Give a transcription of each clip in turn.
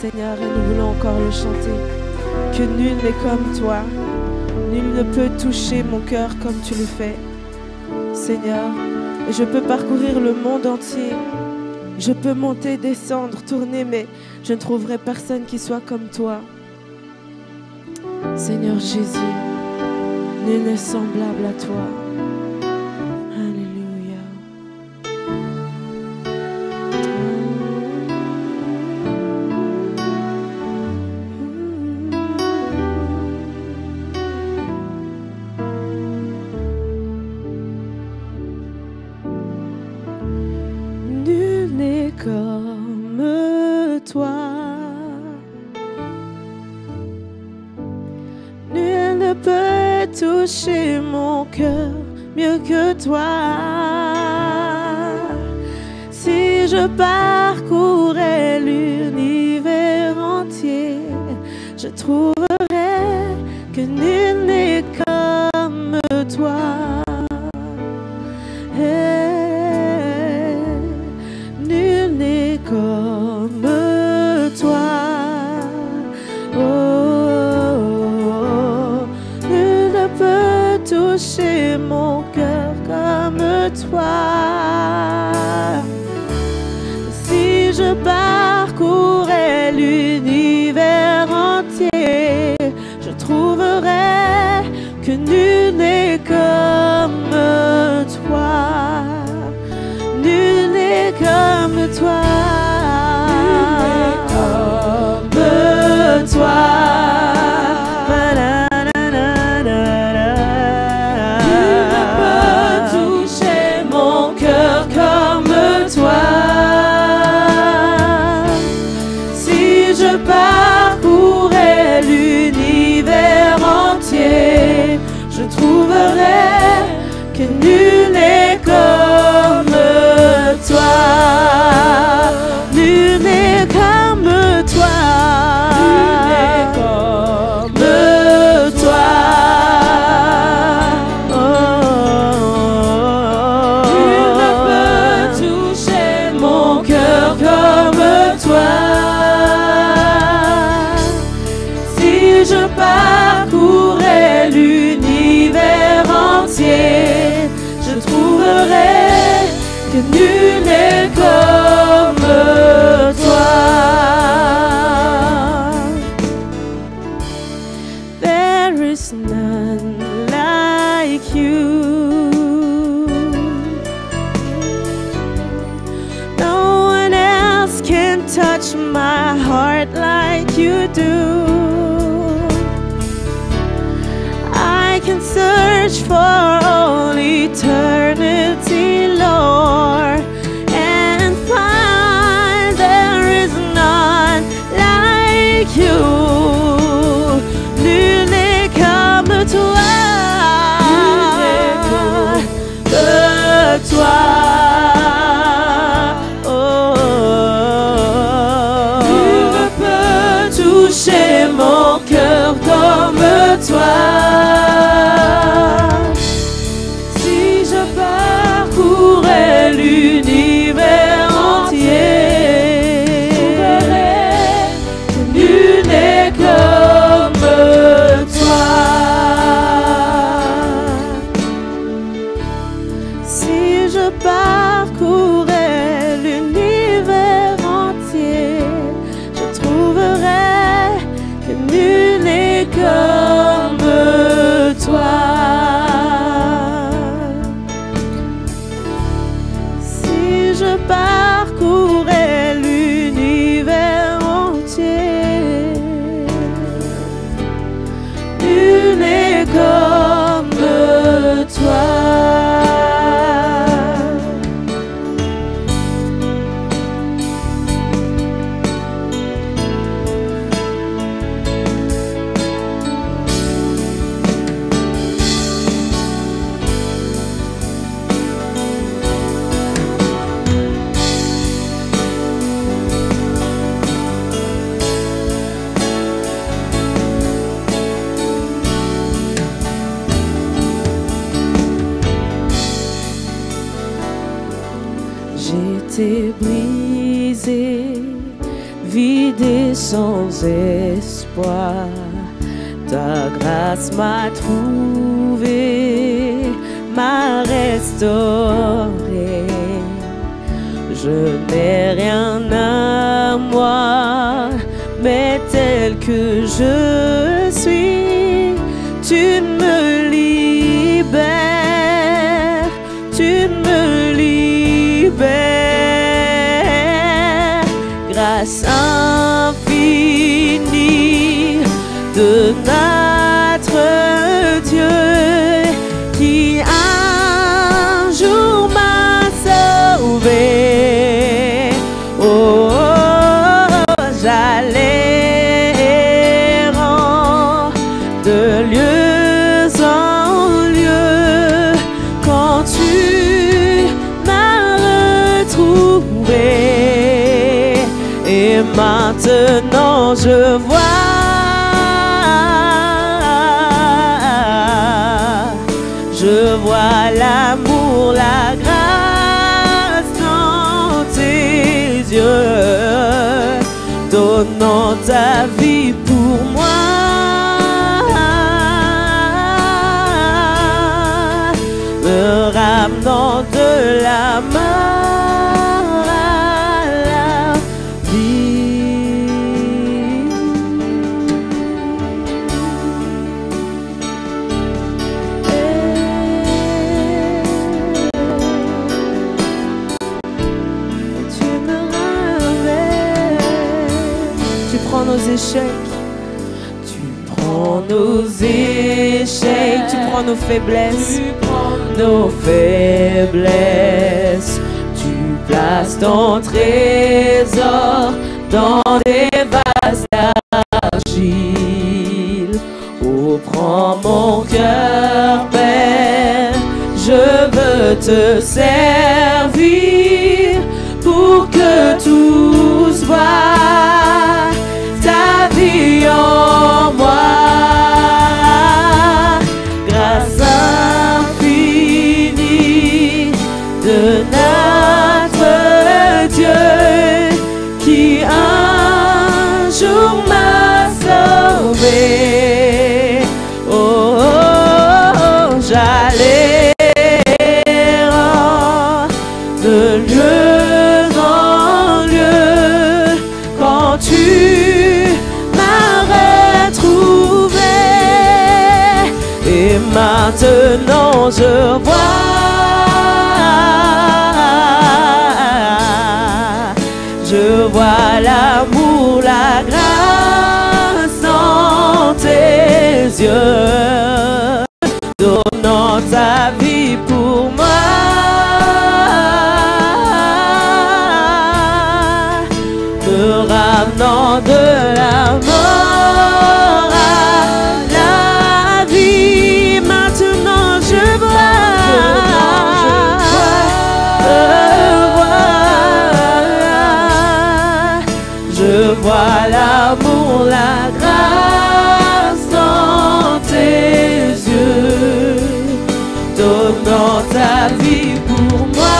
Seigneur, et nous voulons encore le chanter. Que nul n'est comme toi, nul ne peut toucher mon cœur comme tu le fais. Seigneur, et je peux parcourir le monde entier. Je peux monter, descendre, tourner, mais je ne trouverai personne qui soit comme toi. Seigneur Jésus, nul n'est semblable à toi. Alléluia. Nul n'est comme toi. Nul ne peut toucher mon cœur mieux que toi. Si je parcourais l'univers entier, je trouverais que nul n'est comme toi. Nul n'est comme toi. Nul ne peut toucher mon cœur comme toi. Si je parcourais l'univers entier, je trouverais que nul n'est comme toi. Nul n'est comme toi. Nul n'est comme toi. Parcourais l'univers entier, je trouverais que nul n'est comme toi. Nul n'est comme toi. Nul n'est comme toi. Nul ne peut toucher mon cœur comme toi. Je parcourais l'univers entier, je trouverais que nul n'est comme toi. There is none like you. No one else can touch my heart like you do. I can search for all eternity, Lord, and find there is none like you. Nul n'est comme toi, que toi. Nul ne peut toucher mon cœur comme toi. L'univers entier, que nul n'est comme toi. Si je parcourais l'univers entier, je trouverais que nul n'est comme toi. Je parcourais l'univers entier, nul n'est comme toi. J'étais brisé, vide et sans espoir. Ta grâce m'a trouvé, m'a restauré. Je n'ai rien à moi, mais tel que je suis, tu me libères, tu me libères. Grâce infinie de notre Dieu qui un jour m'a sauvé. Oh, oh, oh, j'allais errant de lieu en lieu quand tu m'as retrouvé. Et maintenant je vois l'amour, la grâce dans tes yeux, donnant ta vie pour moi, me ramenant de la mort à la vie. Nos échecs, tu prends nos échecs, tu prends nos faiblesses, tu places ton trésor dans des vases d'argile. Oh, prends mon cœur, Père, je veux te servir pour que tous voient ta vie en moi. Grâce infinie de notre Dieu qui un jour m'a sauvé. Oh, oh, oh, j'allais de lieu en lieu quand tu et maintenant je vois l'amour, la grâce dans tes yeux, donnant ta vie pour moi, me ramenant de la mort à la vie. Maintenant je vois l'amour, la grâce dans tes yeux, donnant ta vie pour moi,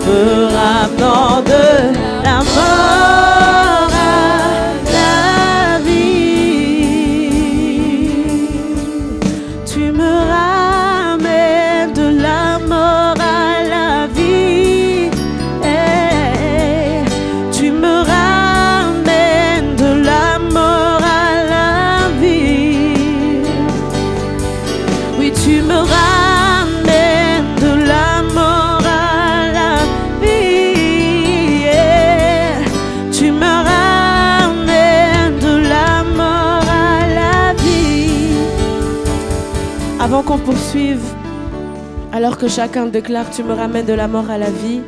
me ramenant de la mort à la vie. Tu me ramènes de la mort à la vie. Tu me ramènes de la mort à la vie. Oui, tu me ramènes de la mort à la vie. Tu me ramènes de la mort à la vie. Avant qu'on poursuive, alors que chacun déclare tu me ramènes de la mort à la vie,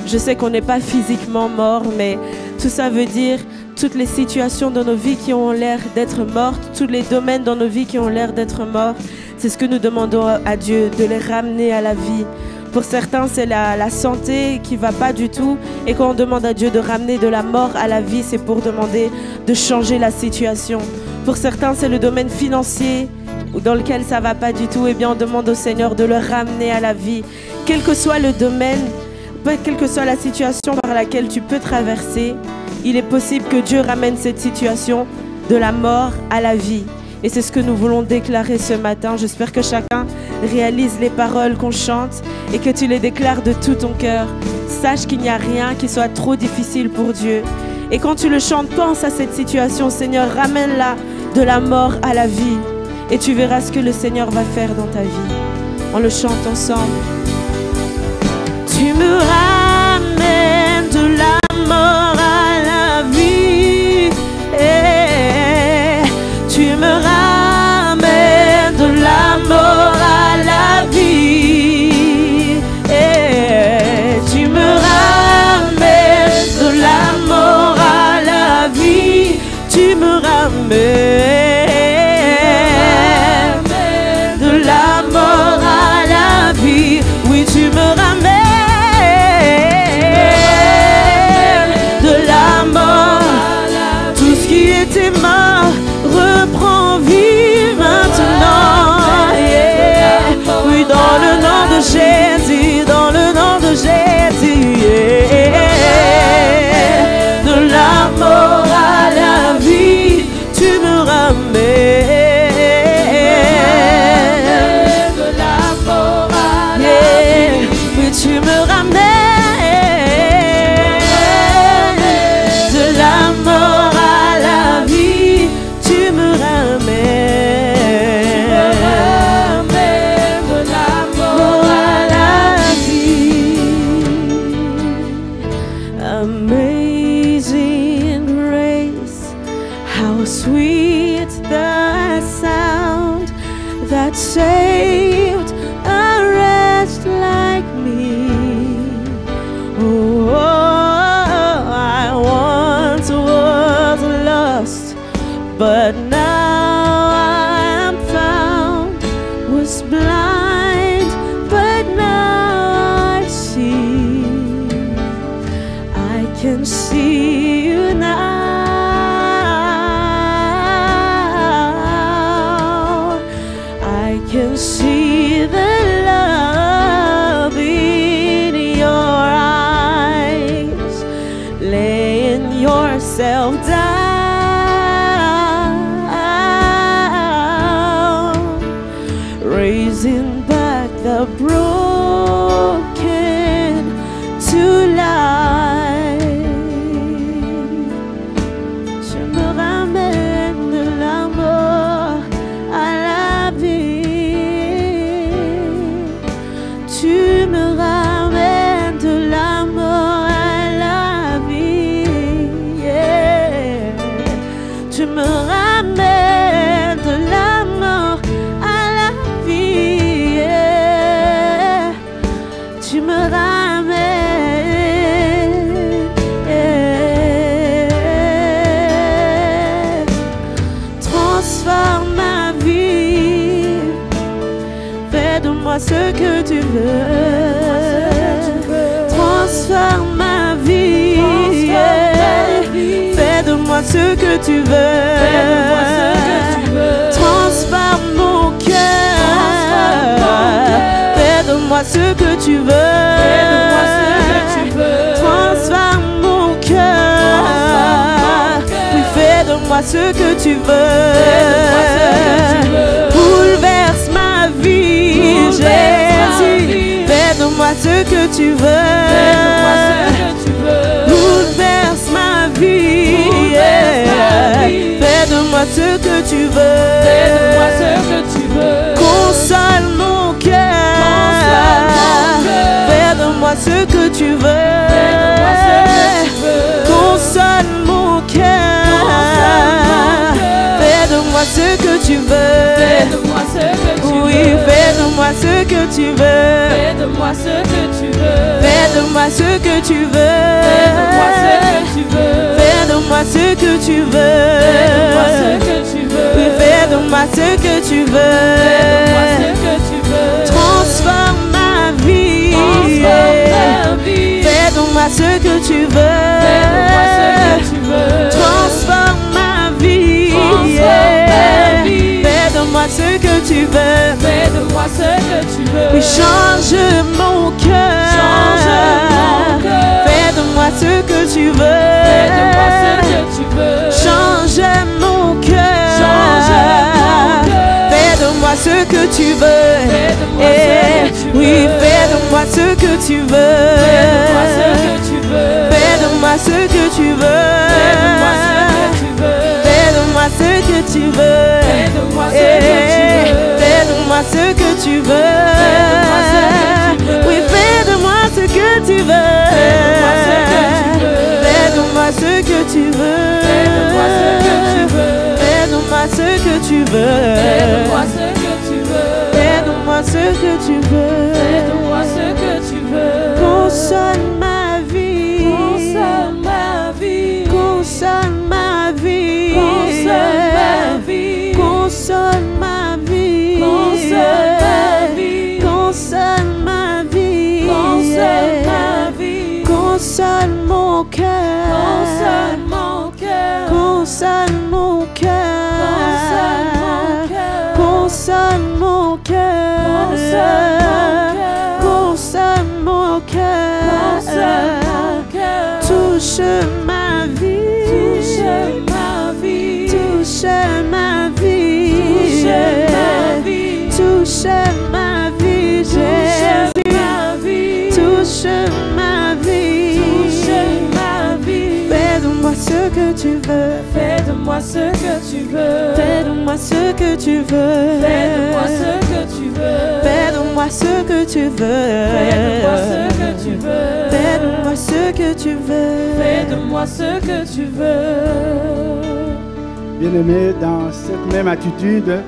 je sais qu'on n'est pas physiquement mort, mais tout ça veut dire toutes les situations dans nos vies qui ont l'air d'être mortes, tous les domaines dans nos vies qui ont l'air d'être morts, c'est ce que nous demandons à Dieu, de les ramener à la vie. Pour certains, c'est la santé qui ne va pas du tout. Et quand on demande à Dieu de ramener de la mort à la vie, c'est pour demander de changer la situation. Pour certains, c'est le domaine financier dans lequel ça ne va pas du tout. Eh bien, on demande au Seigneur de le ramener à la vie. Quel que soit le domaine, quelle que soit la situation par laquelle tu peux traverser, il est possible que Dieu ramène cette situation de la mort à la vie. Et c'est ce que nous voulons déclarer ce matin. J'espère que chacun réalise les paroles qu'on chante et que tu les déclares de tout ton cœur. Sache qu'il n'y a rien qui soit trop difficile pour Dieu. Et quand tu le chantes, pense à cette situation. Seigneur, ramène-la de la mort à la vie. Et tu verras ce que le Seigneur va faire dans ta vie. On le chante ensemble. Tu me ramènes de la mort à la vie. Tu me ramènes de la mort à la vie. Tu me ramènes de la mort à la vie. Tu me ramènes de la mort à la vie. Oui, tu me ramènes de la mort. Tout ce qui était mort reprend vie maintenant. Oui, dans le nom de Jésus, dans le nom de Jésus. De la mort à la vie, tu me ramènes. De la mort à la vie, oui, tu me ramènes. De la mort à la vie, tu me ramènes. De la mort à la vie. Amazing grace, how sweet the sound that saved a wretch like me. Oh, I once was lost, but now I am found. Was blind, but now I see. I can see you now. I can see the love in your eyes, laying yourself down, raising back the broken to life. Tu me ramènes de la mort à la vie. Tu me ramènes de la mort à la vie. Tu me ramènes de la mort à la vie. Tu me ramènes. Transforme ma vie. Fais de moi ce que tu veux. Transforme ma vie. Fais de moi ce que tu veux. Transforme mon cœur. Fais de moi ce que tu veux. Transforme mon cœur. Oui, fais de moi ce que tu veux. Bouleverse ma vie, Jésus. Fais de moi ce que tu veux. Bouleverse ma vie. Fais de moi ce que tu veux. Console mon cœur. Fais de moi ce que tu veux. Console mon cœur. Fais de moi ce que tu veux. Oui, fais de moi ce que tu veux. Fais de moi ce que tu veux. Fais de moi ce que tu veux. Fais de moi ce que tu veux. Oui, fais de moi ce que tu veux. Transforme ma vie. Fais de moi ce que tu veux. Transforme ma vie. Fais de moi ce que tu veux. Oui, change mon cœur. que tu veux. Oui, fais de moi ce que tu veux. Fais de moi ce que tu veux. Fais de moi ce que tu veux. Fais de moi ce que tu veux. Oui, fais de moi ce que tu veux. Fais de moi ce que tu veux. Fais de moi ce que tu veux. Fais de moi ce que tu veux. Fais de moi ce que tu veux. Fais de moi ce que tu veux. Console ma vie. Console ma vie. Console ma vie. Console ma vie. Console ma vie. Console ma vie. Console ma vie. Console mon cœur. Console mon cœur. Console mon cœur. Console mon cœur. Console mon cœur. Touche ma vie. Touche ma vie. Touche ma vie. Touche ma vie. Touche ma vie. Fais de moi ce que tu veux. Fais de moi ce que tu veux. Fais de moi ce que tu veux. Fais de moi ce que tu veux. Fais de moi ce que tu veux. Fais de moi ce que tu veux. Fais de moi ce que tu veux. Fais de moi ce que tu veux. Bien-aimés, dans cette même attitude,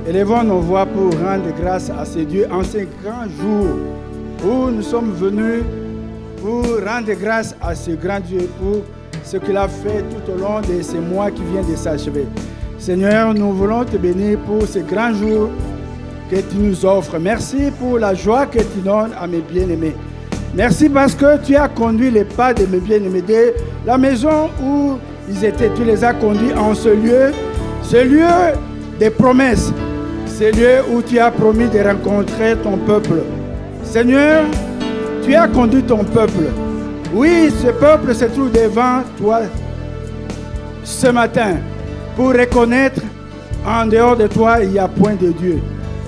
élevons nos voix pour rendre grâce à ces dieux en ces grands jours où nous sommes venus pour rendre grâce à ce grand Dieu pour ce qu'il a fait tout au long de ces mois qui viennent de s'achever. Seigneur, nous voulons te bénir pour ce grand jour que tu nous offres. Merci pour la joie que tu donnes à mes bien-aimés. Merci parce que tu as conduit les pas de mes bien-aimés de la maison où ils étaient. Tu les as conduits en ce lieu des promesses, ce lieu où tu as promis de rencontrer ton peuple. Seigneur, tu as conduit ton peuple. Oui, ce peuple se trouve devant toi ce matin pour reconnaître en dehors de toi, il n'y a point de Dieu.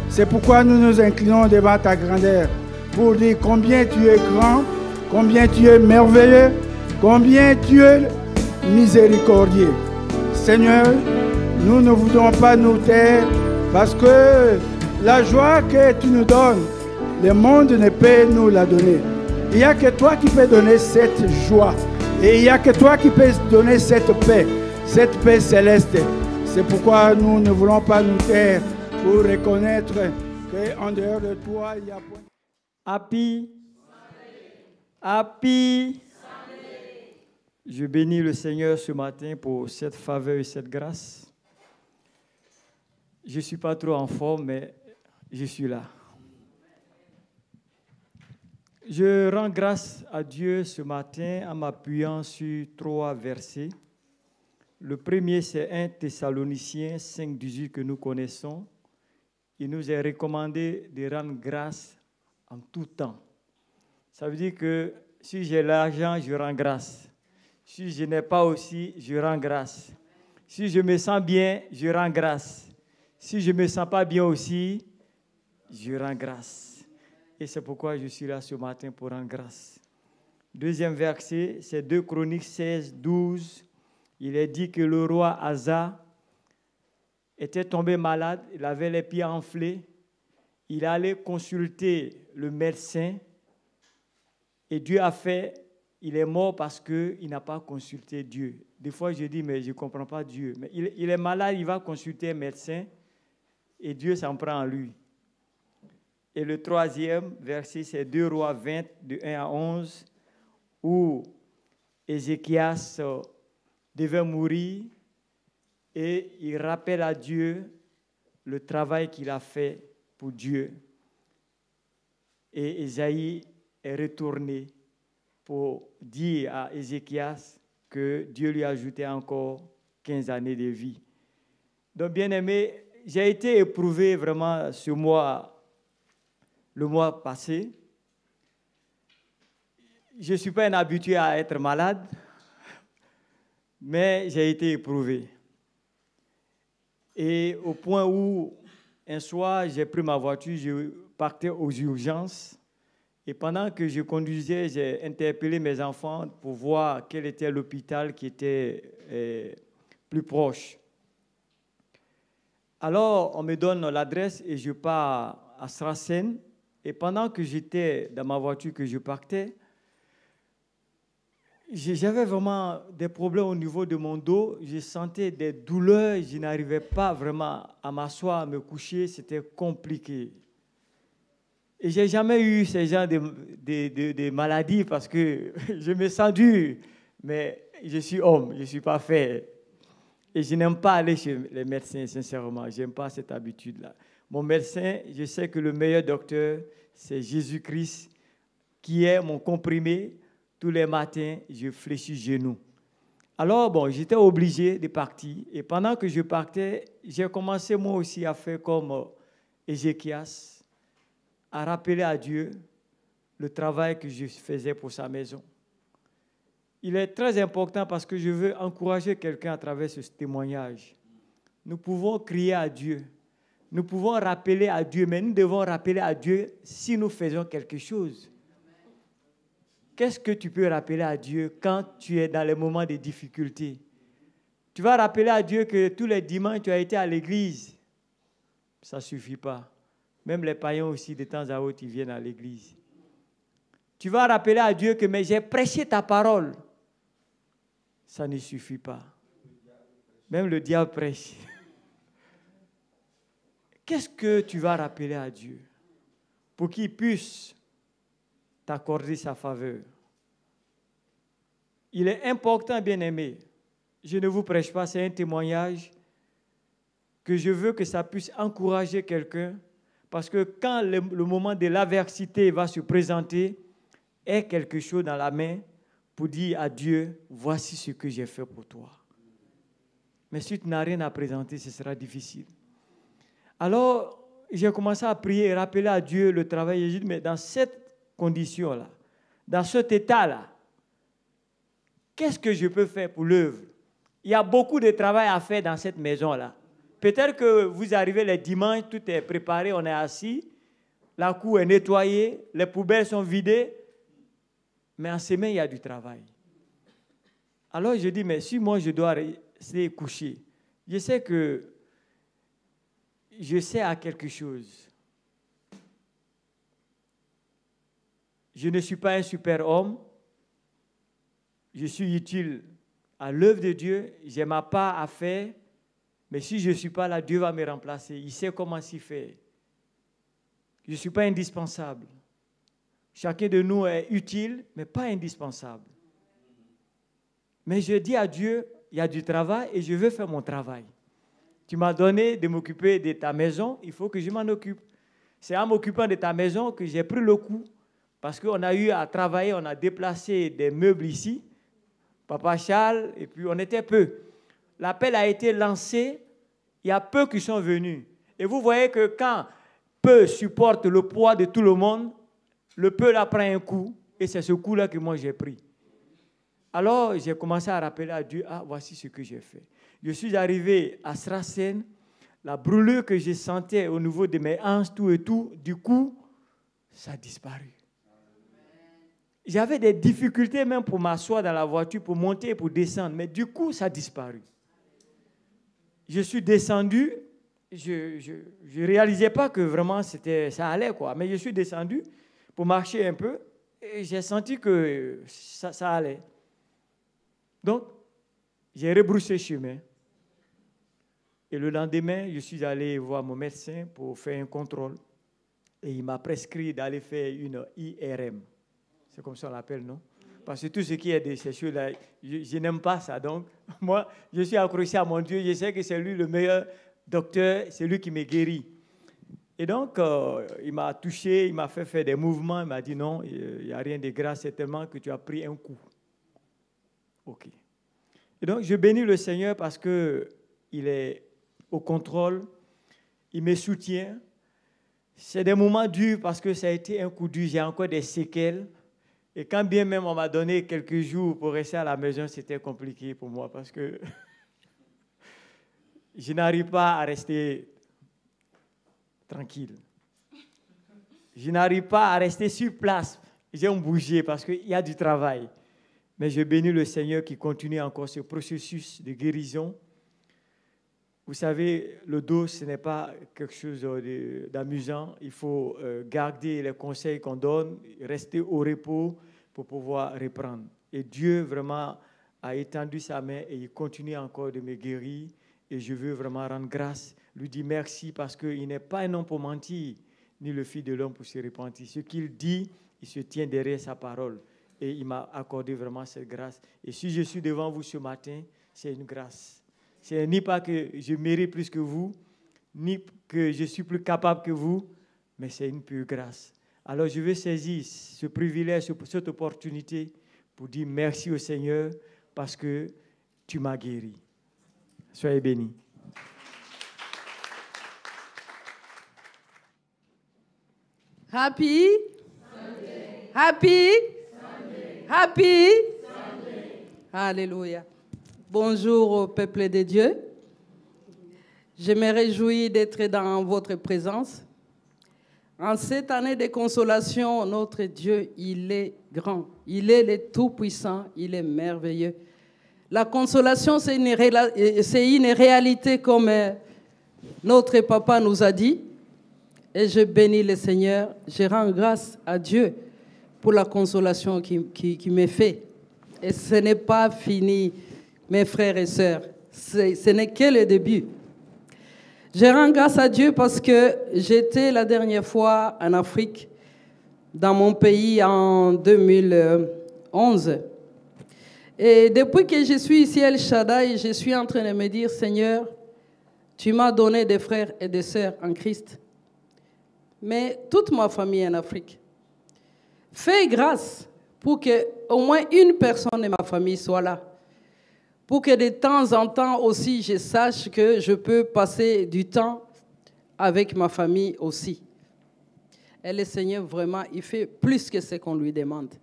C'est pourquoi nous nous inclinons devant ta grandeur pour dire combien tu es grand, combien tu es merveilleux, combien tu es miséricordieux. Seigneur, nous ne voudrons pas nous taire parce que la joie que tu nous donnes, le monde ne peut nous la donner. Il n'y a que toi qui peux donner cette joie. Et il n'y a que toi qui peux donner cette paix céleste. C'est pourquoi nous ne voulons pas nous taire pour reconnaître qu'en dehors de toi, il y a... Happy. Happy. Je bénis le Seigneur ce matin pour cette faveur et cette grâce. Je ne suis pas trop en forme, mais je suis là. Je rends grâce à Dieu ce matin en m'appuyant sur 3 versets. Le premier, c'est 1 Thessaloniciens 5,18 que nous connaissons. Il nous est recommandé de rendre grâce en tout temps. Ça veut dire que si j'ai l'argent, je rends grâce. Si je n'ai pas aussi, je rends grâce. Si je me sens bien, je rends grâce. Si je ne me sens pas bien aussi, je rends grâce. Et c'est pourquoi je suis là ce matin pour rendre grâce. Deuxième verset, c'est 2 Chroniques 16, 12. Il est dit que le roi Asa était tombé malade, il avait les pieds enflés. Il allait consulter le médecin et Dieu a fait, il est mort parce qu'il n'a pas consulté Dieu. Des fois, je dis, mais je ne comprends pas Dieu. Mais il est malade, il va consulter un médecin et Dieu s'en prend en lui. Et le troisième verset, c'est 2 Rois 20, de 1 à 11, où Ézéchias devait mourir et il rappelle à Dieu le travail qu'il a fait pour Dieu. Et Ésaïe est retourné pour dire à Ézéchias que Dieu lui a ajouté encore 15 années de vie. Donc, bien-aimé, j'ai été éprouvé vraiment ce mois, le mois passé. Je ne suis pas un habitué à être malade, mais j'ai été éprouvé. Et au point où un soir, j'ai pris ma voiture, je partais aux urgences. Et pendant que je conduisais, j'ai interpellé mes enfants pour voir quel était l'hôpital qui était plus proche. Alors, on me donne l'adresse et je pars à Strassen. Et pendant que j'étais dans ma voiture, que je partais, j'avais vraiment des problèmes au niveau de mon dos. Je sentais des douleurs. Je n'arrivais pas vraiment à m'asseoir, à me coucher. C'était compliqué. Et je n'ai jamais eu ce genre de maladies parce que je me sens dur. Mais je suis homme, je ne suis pas fait. Et je n'aime pas aller chez les médecins, sincèrement. Je n'aime pas cette habitude-là. Mon médecin, je sais que le meilleur docteur, c'est Jésus-Christ, qui est mon comprimé. Tous les matins, je fléchis genoux. Alors, bon, j'étais obligé de partir. Et pendant que je partais, j'ai commencé moi aussi à faire comme Ézéchias, à rappeler à Dieu le travail que je faisais pour sa maison. Il est très important parce que je veux encourager quelqu'un à travers ce témoignage. Nous pouvons crier à Dieu. Nous pouvons rappeler à Dieu, mais nous devons rappeler à Dieu si nous faisons quelque chose. Qu'est-ce que tu peux rappeler à Dieu quand tu es dans les moments de difficulté? Tu vas rappeler à Dieu que tous les dimanches, tu as été à l'église. Ça ne suffit pas. Même les païens aussi, de temps à autre, ils viennent à l'église. Tu vas rappeler à Dieu que mais j'ai prêché ta parole. Ça ne suffit pas. Même le diable prêche. Qu'est-ce que tu vas rappeler à Dieu pour qu'il puisse t'accorder sa faveur? Il est important, bien-aimé. Je ne vous prêche pas, c'est un témoignage que je veux que ça puisse encourager quelqu'un, parce que quand le moment de l'adversité va se présenter, aie quelque chose dans la main pour dire à Dieu, voici ce que j'ai fait pour toi. Mais si tu n'as rien à présenter, ce sera difficile. Alors, j'ai commencé à prier et rappeler à Dieu le travail. J'ai dit, mais dans cette condition-là, dans cet état-là, qu'est-ce que je peux faire pour l'œuvre? Il y a beaucoup de travail à faire dans cette maison-là. Peut-être que vous arrivez les dimanches, tout est préparé, on est assis, la cour est nettoyée, les poubelles sont vidées, mais en semaine, il y a du travail. Alors je dis, mais si moi je dois rester couché, je sais que je sais à quelque chose. Je ne suis pas un super homme. Je suis utile à l'œuvre de Dieu. J'ai ma part à faire. Mais si je ne suis pas là, Dieu va me remplacer. Il sait comment s'y faire. Je ne suis pas indispensable. Chacun de nous est utile, mais pas indispensable. Mais je dis à Dieu, il y a du travail et je veux faire mon travail. Tu m'as donné de m'occuper de ta maison, il faut que je m'en occupe. C'est en m'occupant de ta maison que j'ai pris le coup. Parce qu'on a eu à travailler, on a déplacé des meubles ici. Papa Charles, et puis on était peu. L'appel a été lancé, il y a peu qui sont venus. Et vous voyez que quand peu supportent le poids de tout le monde, le peu là prend un coup, et c'est ce coup-là que moi j'ai pris. Alors j'ai commencé à rappeler à Dieu, ah, voici ce que j'ai fait. Je suis arrivé à Strassen, la brûlure que je sentais au niveau de mes hanches, tout et tout, du coup, ça a disparu. J'avais des difficultés même pour m'asseoir dans la voiture, pour monter et pour descendre, mais du coup, ça a disparu. Je suis descendu, je ne réalisais pas que vraiment ça allait, quoi, mais je suis descendu pour marcher un peu et j'ai senti que ça allait. Donc, j'ai rebroussé chemin. Et le lendemain, je suis allé voir mon médecin pour faire un contrôle. Et il m'a prescrit d'aller faire une IRM. C'est comme ça qu'on l'appelle, non? Parce que tout ce qui est de ces choses-là, je n'aime pas ça. Donc, moi, je suis accroché à mon Dieu. Je sais que c'est lui le meilleur docteur, c'est lui qui me guérit. Et donc, il m'a touché, il m'a fait faire des mouvements. Il m'a dit non, il n'y a rien de grave, c'est tellement que tu as pris un coup. OK. Et donc, je bénis le Seigneur parce qu'il est au contrôle, il me soutient. C'est des moments durs parce que ça a été un coup dur, j'ai encore des séquelles. Et quand bien même on m'a donné quelques jours pour rester à la maison, c'était compliqué pour moi parce que je n'arrive pas à rester tranquille. Je n'arrive pas à rester sur place. J'aime bouger parce qu'il y a du travail. Mais je bénis le Seigneur qui continue encore ce processus de guérison. Vous savez, le dos, ce n'est pas quelque chose d'amusant. Il faut garder les conseils qu'on donne, rester au repos pour pouvoir reprendre. Et Dieu vraiment a étendu sa main et il continue encore de me guérir. Et je veux vraiment rendre grâce, lui dire merci parce qu'il n'est pas un homme pour mentir, ni le fils de l'homme pour se repentir. Ce qu'il dit, il se tient derrière sa parole. Et il m'a accordé vraiment cette grâce. Et si je suis devant vous ce matin, c'est une grâce. C'est ni pas que je mérite plus que vous, ni que je suis plus capable que vous, mais c'est une pure grâce. Alors je veux saisir ce privilège, cette opportunité pour dire merci au Seigneur parce que tu m'as guéri. Soyez bénis. Happy? Sunday. Happy? Sunday. Happy? Sunday. Alléluia. Bonjour au peuple de Dieu. Je me réjouis d'être dans votre présence. En cette année de consolation, notre Dieu, il est grand. Il est le Tout-Puissant, il est merveilleux. La consolation, c'est une réalité comme notre papa nous a dit. Et je bénis le Seigneur. Je rends grâce à Dieu pour la consolation qui m'est faite. Et ce n'est pas fini, mes frères et sœurs. Ce n'est que le début. Je rends grâce à Dieu parce que j'étais la dernière fois en Afrique, dans mon pays, en 2011. Et depuis que je suis ici à El Shaddai, je suis en train de me dire, Seigneur, tu m'as donné des frères et des sœurs en Christ. Mais toute ma famille est en Afrique. Fais grâce pour qu'au moins une personne de ma famille soit là. Pour que de temps en temps aussi, je sache que je peux passer du temps avec ma famille aussi. Et le Seigneur, vraiment, il fait plus que ce qu'on lui demande.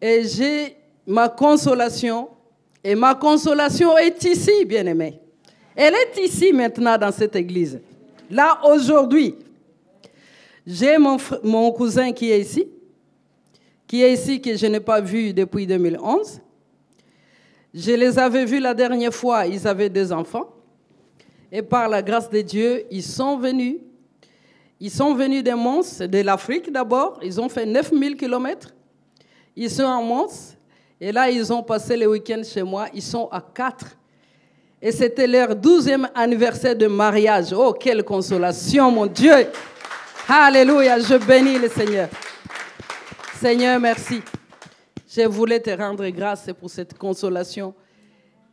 Et j'ai ma consolation, et ma consolation est ici, bien-aimée. Elle est ici maintenant dans cette église. Là, aujourd'hui, j'ai mon cousin qui est ici, que je n'ai pas vu depuis 2011. Je les avais vus la dernière fois, ils avaient 2 enfants. Et par la grâce de Dieu, ils sont venus. Ils sont venus de Mons, de l'Afrique d'abord. Ils ont fait 9000 km. Ils sont en Mons. Et là, ils ont passé le week-end chez moi. Ils sont à 4. Et c'était leur 12e anniversaire de mariage. Oh, quelle consolation, mon Dieu! Alléluia, je bénis le Seigneur. Seigneur, merci. Je voulais te rendre grâce pour cette consolation.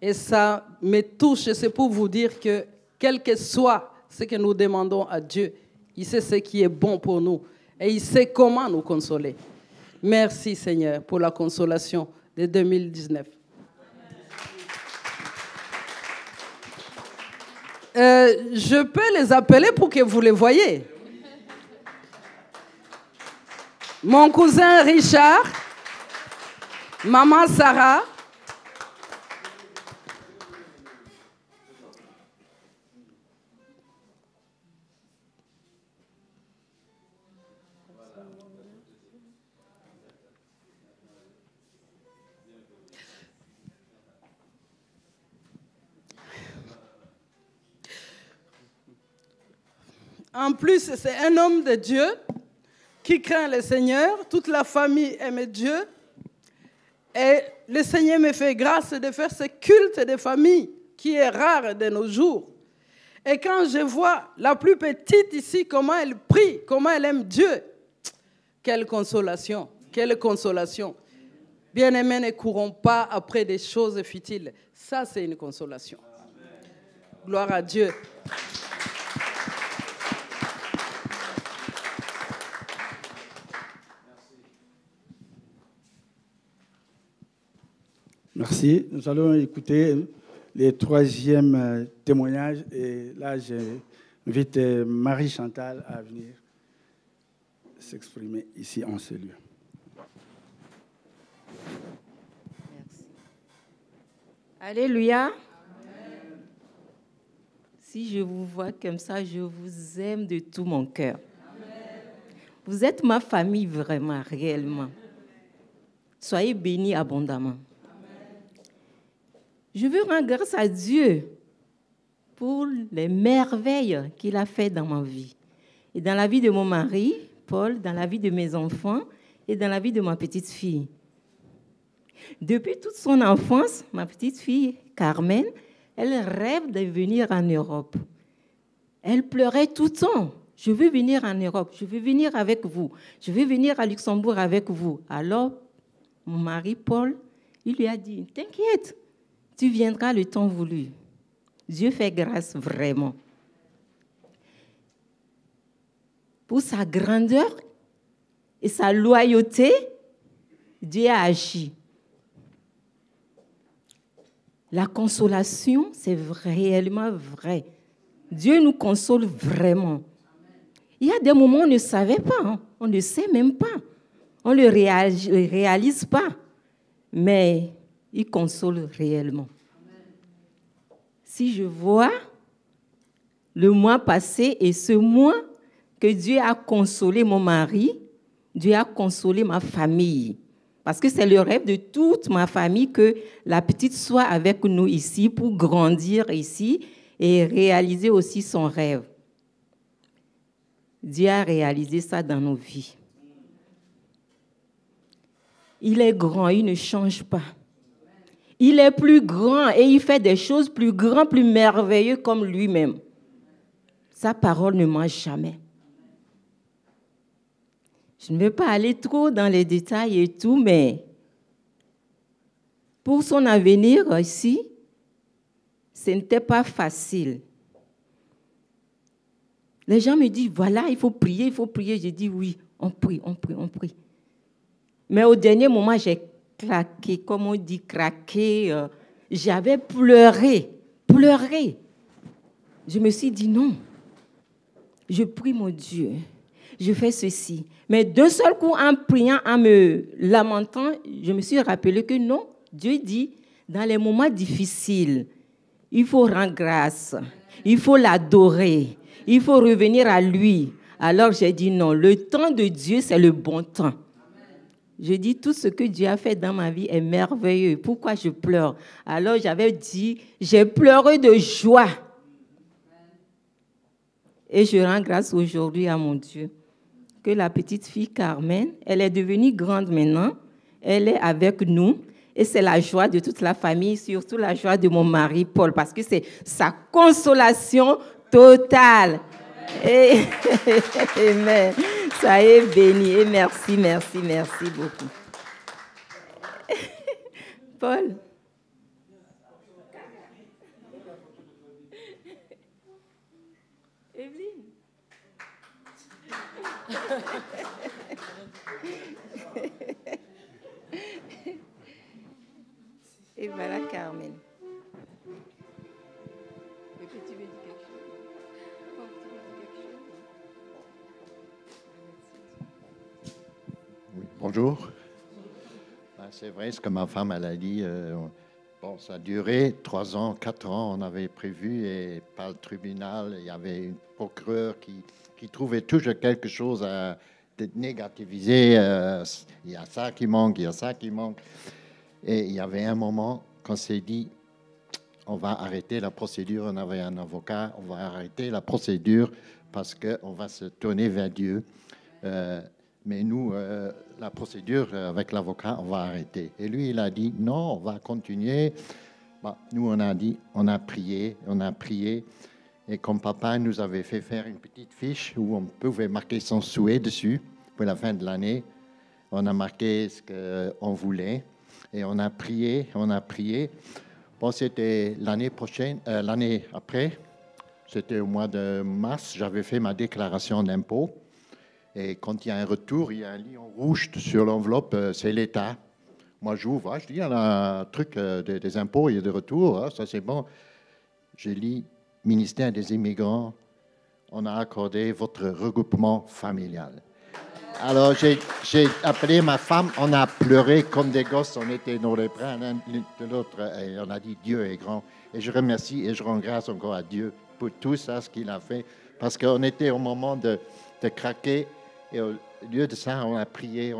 Et ça me touche. C'est pour vous dire que, quel que soit ce que nous demandons à Dieu, il sait ce qui est bon pour nous. Et il sait comment nous consoler. Merci, Seigneur, pour la consolation de 2019. Je peux les appeler pour que vous les voyez. Mon cousin Richard, maman Sarah, en plus, c'est un homme de Dieu qui craint le Seigneur. Toute la famille aime Dieu. Et le Seigneur me fait grâce de faire ce culte de famille qui est rare de nos jours. Et quand je vois la plus petite ici, comment elle prie, comment elle aime Dieu, quelle consolation, quelle consolation. Bien-aimés, ne courons pas après des choses futiles. Ça, c'est une consolation. Gloire à Dieu. Merci. Nous allons écouter les 3e témoignages. Et là, j'invite Marie-Chantal à venir s'exprimer ici en ce lieu. Merci. Alléluia. Amen. Si je vous vois comme ça, je vous aime de tout mon cœur. Vous êtes ma famille vraiment, réellement. Soyez bénis abondamment. Je veux rendre grâce à Dieu pour les merveilles qu'il a faites dans ma vie. Et dans la vie de mon mari, Paul, dans la vie de mes enfants et dans la vie de ma petite fille. Depuis toute son enfance, ma petite fille, Carmen, elle rêve de venir en Europe. Elle pleurait tout le temps. Je veux venir en Europe, je veux venir avec vous, je veux venir à Luxembourg avec vous. Alors, mon mari, Paul, il lui a dit, t'inquiète, tu viendras le temps voulu. Dieu fait grâce vraiment. Pour sa grandeur et sa loyauté, Dieu a agi. La consolation, c'est réellement vrai. Dieu nous console vraiment. Il y a des moments où on ne savait pas, on ne sait même pas, on ne le réalise pas, mais il console réellement. Si je vois le mois passé et ce mois que Dieu a consolé mon mari, Dieu a consolé ma famille. Parce que c'est le rêve de toute ma famille que la petite soit avec nous ici pour grandir ici et réaliser aussi son rêve. Dieu a réalisé ça dans nos vies. Il est grand, il ne change pas. Il est plus grand et il fait des choses plus grandes, plus merveilleuses comme lui-même. Sa parole ne ment jamais. Je ne vais pas aller trop dans les détails et tout, mais pour son avenir ici, ce n'était pas facile. Les gens me disent, voilà, il faut prier, il faut prier. J'ai dit, oui, on prie, on prie, on prie. Mais au dernier moment, j'ai claqué, comme on dit, craqué. J'avais pleuré. Je me suis dit, non, je prie mon Dieu, je fais ceci. Mais d'un seul coup, en priant, en me lamentant, je me suis rappelé que non, Dieu dit, dans les moments difficiles, il faut rendre grâce, il faut l'adorer, il faut revenir à lui. Alors j'ai dit non, le temps de Dieu, c'est le bon temps. Je dis, tout ce que Dieu a fait dans ma vie est merveilleux. Pourquoi je pleure? Alors j'avais dit, j'ai pleuré de joie. Et je rends grâce aujourd'hui à mon Dieu que la petite fille Carmen, elle est devenue grande maintenant. Elle est avec nous. Et c'est la joie de toute la famille, surtout la joie de mon mari Paul, parce que c'est sa consolation totale. Et, amen. Soyez bénis et merci, merci, merci beaucoup. Paul. Evelyne. Et voilà Carmen. Est-ce que tu veux dire quelque chose? Oui, bonjour. C'est vrai ce que ma femme elle a dit. Bon, ça a duré 3 ans, 4 ans, on avait prévu, et par le tribunal, il y avait une procureure qui trouvait toujours quelque chose à négativiser. Il y a ça qui manque, il y a ça qui manque. Et il y avait un moment qu'on s'est dit, on va arrêter la procédure. On avait un avocat, on va arrêter la procédure parce qu'on va se tourner vers Dieu. Mais nous, la procédure avec l'avocat, on va arrêter. Et lui, il a dit, non, on va continuer. Bah, nous, on a dit, on a prié. Et comme papa nous avait fait faire une petite fiche où on pouvait marquer son souhait dessus pour la fin de l'année, on a marqué ce qu'on voulait. Et on a prié. Bon, c'était l'année prochaine, l'année après, c'était au mois de mars, j'avais fait ma déclaration d'impôt. Et quand il y a un retour, il y a un lion rouge sur l'enveloppe, c'est l'État. Moi, j'ouvre, je dis, il y a un truc des impôts et des retours, ça c'est bon. Je lis, ministère des immigrants, on a accordé votre regroupement familial. Alors, j'ai appelé ma femme, on a pleuré comme des gosses, on était dans les bras l'un de l'autre, et on a dit Dieu est grand. Et je remercie et je rends grâce encore à Dieu pour tout ça, ce qu'il a fait. Parce qu'on était au moment de craquer. Et au lieu de ça, on a prié,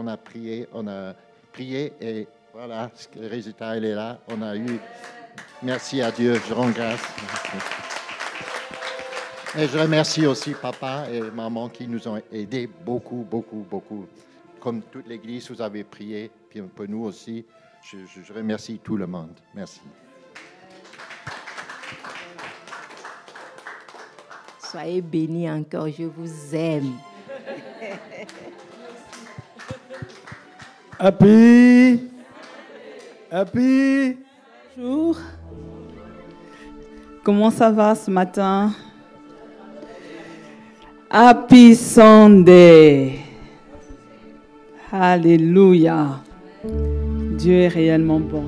et voilà, le résultat, il est là. On a eu, merci à Dieu, je rends grâce. Et je remercie aussi papa et maman qui nous ont aidés beaucoup. Comme toute l'Église, vous avez prié, puis pour nous aussi. Je remercie tout le monde. Merci. Soyez bénis encore, je vous aime. Happy. Bonjour. Comment ça va ce matin? Happy Sunday. Alléluia. Dieu est réellement bon.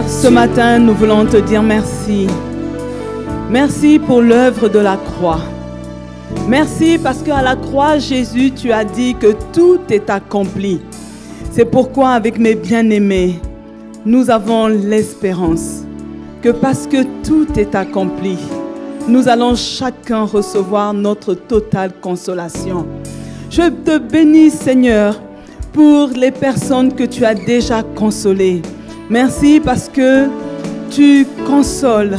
Ce matin, nous voulons te dire merci. Merci pour l'œuvre de la croix. Merci parce qu'à la croix, Jésus, tu as dit que tout est accompli. C'est pourquoi, avec mes bien-aimés, nous avons l'espérance que parce que tout est accompli, nous allons chacun recevoir notre totale consolation. Je te bénis, Seigneur, pour les personnes que tu as déjà consolées. Merci parce que tu consoles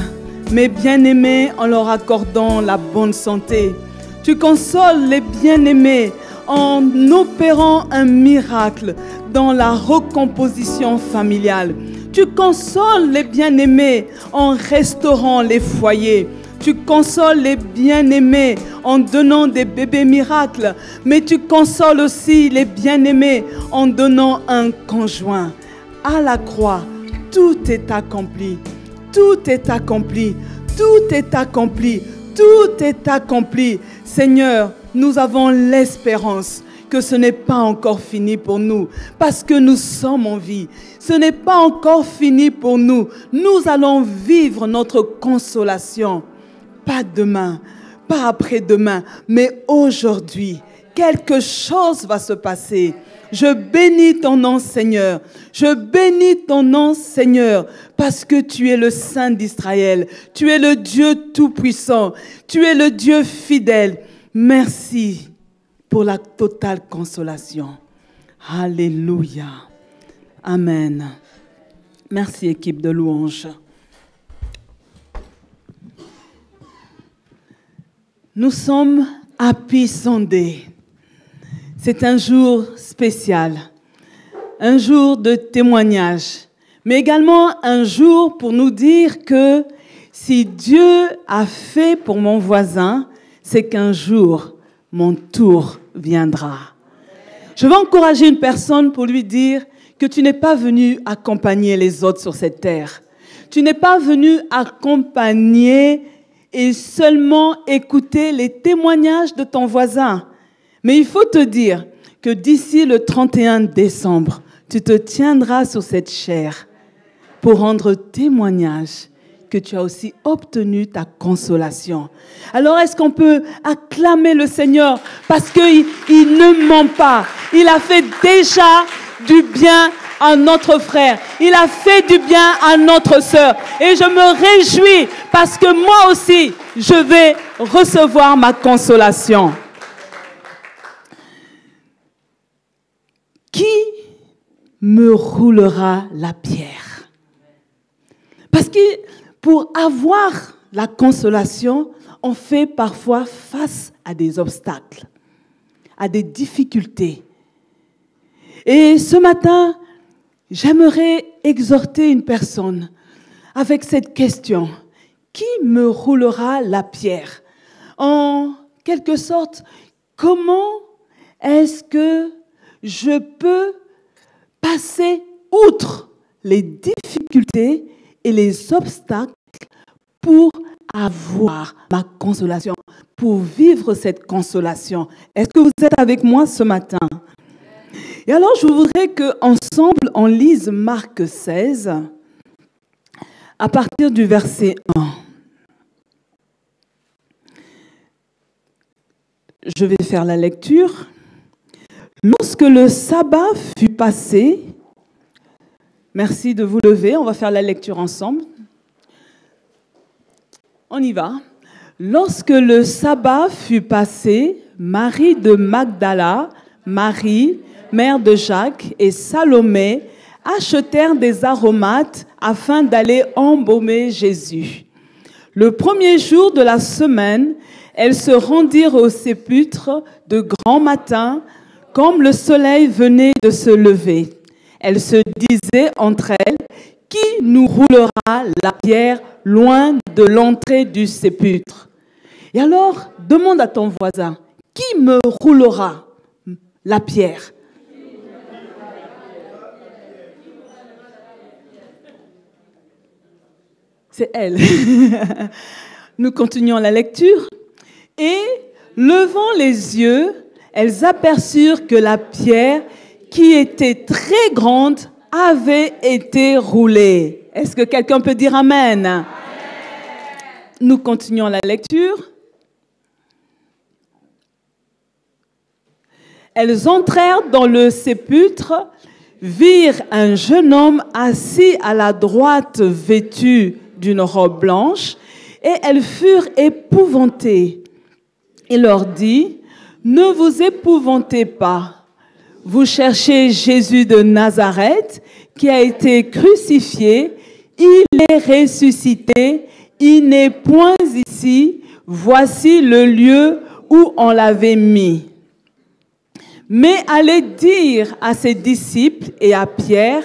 mes bien-aimés en leur accordant la bonne santé. Tu consoles les bien-aimés en opérant un miracle dans la recomposition familiale. Tu consoles les bien-aimés en restaurant les foyers. Tu consoles les bien-aimés en donnant des bébés miracles. Mais tu consoles aussi les bien-aimés en donnant un conjoint. À la croix, tout est accompli. Tout est accompli. Tout est accompli. Tout est accompli. Seigneur, nous avons l'espérance que ce n'est pas encore fini pour nous, parce que nous sommes en vie. Ce n'est pas encore fini pour nous. Nous allons vivre notre consolation. Pas demain, pas après-demain, mais aujourd'hui. Quelque chose va se passer. Je bénis ton nom, Seigneur. Je bénis ton nom, Seigneur, parce que tu es le Saint d'Israël. Tu es le Dieu tout-puissant. Tu es le Dieu fidèle. Merci pour la totale consolation. Alléluia. Amen. Merci, équipe de louanges. Nous sommes Happy Sunday. C'est un jour spécial. un jour de témoignage, mais également un jour pour nous dire que si Dieu a fait pour mon voisin, c'est qu'un jour, mon tour viendra. Je veux encourager une personne pour lui dire que tu n'es pas venu accompagner les autres sur cette terre. Tu n'es pas venu accompagner et seulement écouter les témoignages de ton voisin. Mais il faut te dire que d'ici le 31 décembre, tu te tiendras sur cette chaire pour rendre témoignage que tu as aussi obtenu ta consolation. Alors, est-ce qu'on peut acclamer le Seigneur parce qu'il ne ment pas. Il a fait déjà du bien à notre frère. Il a fait du bien à notre sœur. Et je me réjouis parce que moi aussi, je vais recevoir ma consolation. Qui me roulera la pierre? Parce que pour avoir la consolation, on fait parfois face à des obstacles, à des difficultés. Et ce matin, j'aimerais exhorter une personne avec cette question. Qui me roulera la pierre? En quelque sorte, comment est-ce que je peux passer outre les difficultés et les obstacles pour avoir ma consolation, pour vivre cette consolation? Est-ce que vous êtes avec moi ce matin? Et alors, je voudrais qu'ensemble, on lise Marc 16, à partir du verset 1. Je vais faire la lecture. Lorsque le sabbat fut passé, merci de vous lever, on va faire la lecture ensemble. On y va. Lorsque le sabbat fut passé, Marie de Magdala, Marie, mère de Jacques, et Salomé achetèrent des aromates afin d'aller embaumer Jésus. Le premier jour de la semaine, elles se rendirent au sépulcre de grand matin, comme le soleil venait de se lever. Elles se disaient entre elles, « Qui nous roulera la pierre loin de l'entrée du sépulcre ?» Et alors, demande à ton voisin, « Qui me roulera la pierre ?» C'est elle. Nous continuons la lecture. Et, levant les yeux, elles aperçurent que la pierre, qui était très grande, avait été roulée. Est-ce que quelqu'un peut dire Amen? Amen. Nous continuons la lecture. Elles entrèrent dans le sépulcre, virent un jeune homme assis à la droite vêtu d'une robe blanche, et elles furent épouvantées. Il leur dit, « Ne vous épouvantez pas. Vous cherchez Jésus de Nazareth, qui a été crucifié. Il est ressuscité. Il n'est point ici. Voici le lieu où on l'avait mis. Mais allez dire à ses disciples et à Pierre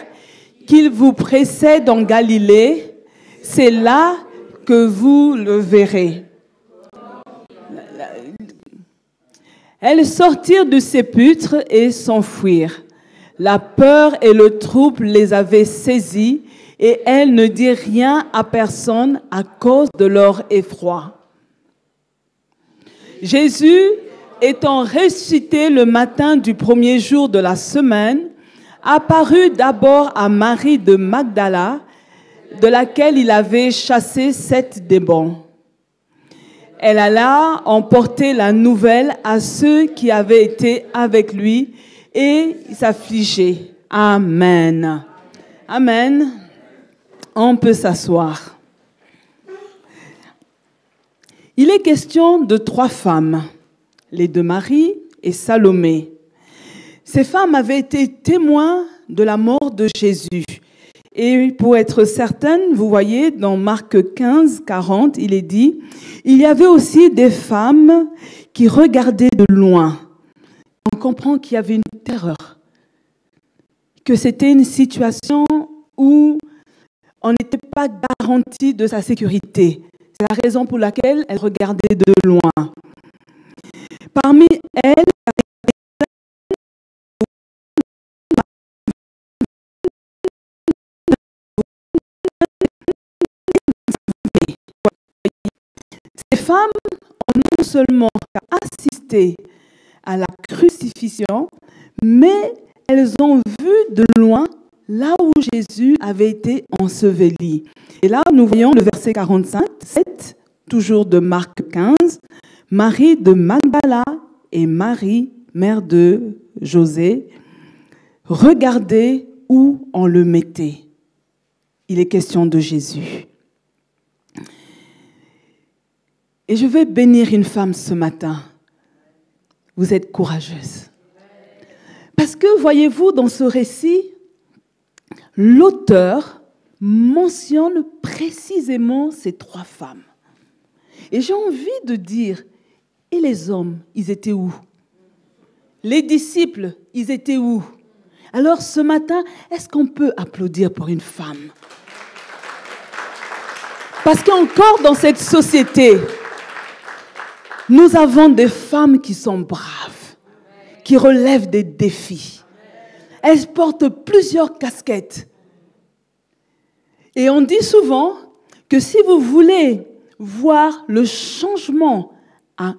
qu'il vous précède en Galilée. C'est là que vous le verrez. » Elles sortirent du sépulcre et s'enfuirent. La peur et le trouble les avaient saisies et elles ne dirent rien à personne à cause de leur effroi. Jésus, étant ressuscité le matin du premier jour de la semaine, apparut d'abord à Marie de Magdala, de laquelle il avait chassé 7 démons. Elle alla emporter la nouvelle à ceux qui avaient été avec lui et s'affligeaient. Amen. Amen. On peut s'asseoir. Il est question de 3 femmes, les 2 Marie et Salomé. Ces femmes avaient été témoins de la mort de Jésus. Et pour être certaine, vous voyez, dans Marc 15, 40, il est dit, il y avait aussi des femmes qui regardaient de loin. On comprend qu'il y avait une terreur que c'était une situation où on n'était pas garanti de sa sécurité. C'est la raison pour laquelle elle regardait de loin. Parmi elles, ces femmes ont non seulement assisté à la crucifixion, mais elles ont vu de loin là où Jésus avait été enseveli. Et là, nous voyons le verset 47, toujours de Marc 15, Marie de Magdala et Marie, mère de José, regardez où on le mettait. Il est question de Jésus. Et je vais bénir une femme ce matin. Vous êtes courageuse. Parce que, voyez-vous, dans ce récit, l'auteur mentionne précisément ces 3 femmes. Et j'ai envie de dire, et les hommes, ils étaient où? Les disciples, ils étaient où? Alors ce matin, est-ce qu'on peut applaudir pour une femme? Parce qu'encore dans cette société, nous avons des femmes qui sont braves, qui relèvent des défis. Elles portent plusieurs casquettes. Et on dit souvent que si vous voulez voir le changement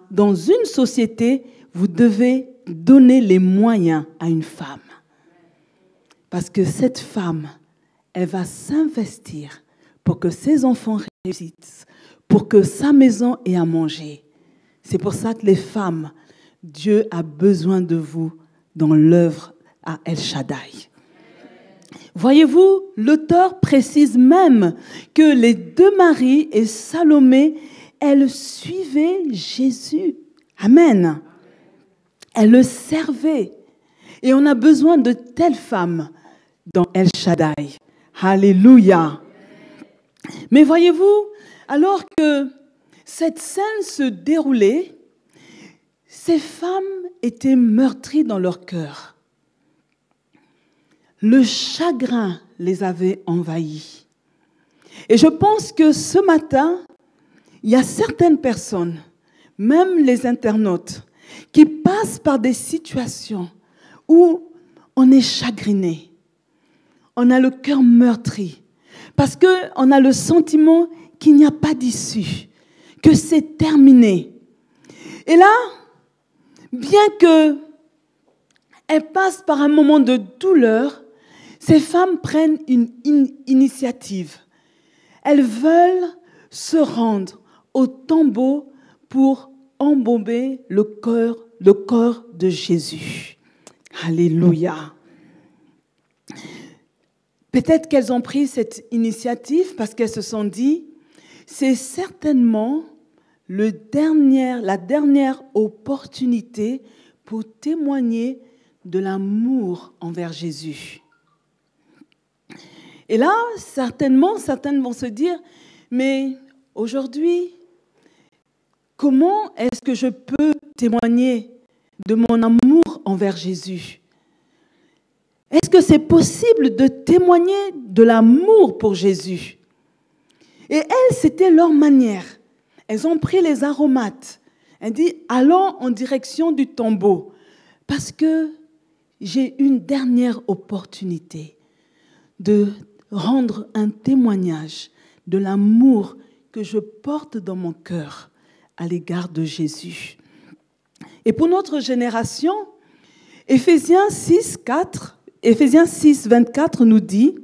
dans une société, vous devez donner les moyens à une femme. Parce que cette femme, elle va s'investir pour que ses enfants réussissent, pour que sa maison ait à manger. C'est pour ça que les femmes, Dieu a besoin de vous dans l'œuvre à El Shaddai. Voyez-vous, l'auteur précise même que les 2 Marie et Salomé, elles suivaient Jésus. Amen. Elles le servaient. Et on a besoin de telles femmes dans El Shaddai. Alléluia. Mais voyez-vous, alors que cette scène se déroulait, ces femmes étaient meurtries dans leur cœur. Le chagrin les avait envahies. Et je pense que ce matin, il y a certaines personnes, même les internautes, qui passent par des situations où on est chagriné, on a le cœur meurtri, parce qu'on a le sentiment qu'il n'y a pas d'issue, que c'est terminé. Et là, bien qu'elles passent par un moment de douleur, ces femmes prennent une initiative. Elles veulent se rendre au tombeau pour embaumer le corps de Jésus. Alléluia. Peut-être qu'elles ont pris cette initiative parce qu'elles se sont dit, c'est certainement la dernière opportunité pour témoigner de l'amour envers Jésus. Et là, certaines vont se dire, mais aujourd'hui, comment est-ce que je peux témoigner de mon amour envers Jésus? Est-ce que c'est possible de témoigner de l'amour pour Jésus? Et elles, c'était leur manière. Elles ont pris les aromates. Elles disent, allons en direction du tombeau, parce que j'ai une dernière opportunité de rendre un témoignage de l'amour que je porte dans mon cœur à l'égard de Jésus. Et pour notre génération, Éphésiens 6, 24 nous dit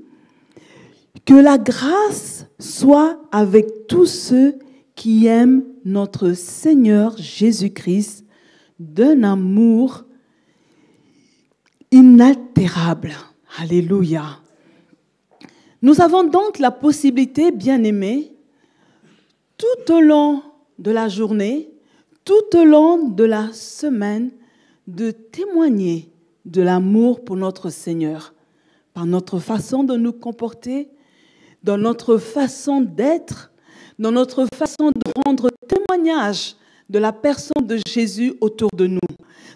que la grâce soit avec tous ceux qui aiment notre Seigneur Jésus-Christ d'un amour inaltérable. Alléluia. Nous avons donc la possibilité, bien-aimés, tout au long de la journée, tout au long de la semaine, de témoigner de l'amour pour notre Seigneur, par notre façon de nous comporter, dans notre façon d'être, dans notre façon de rendre témoignage de la personne de Jésus autour de nous.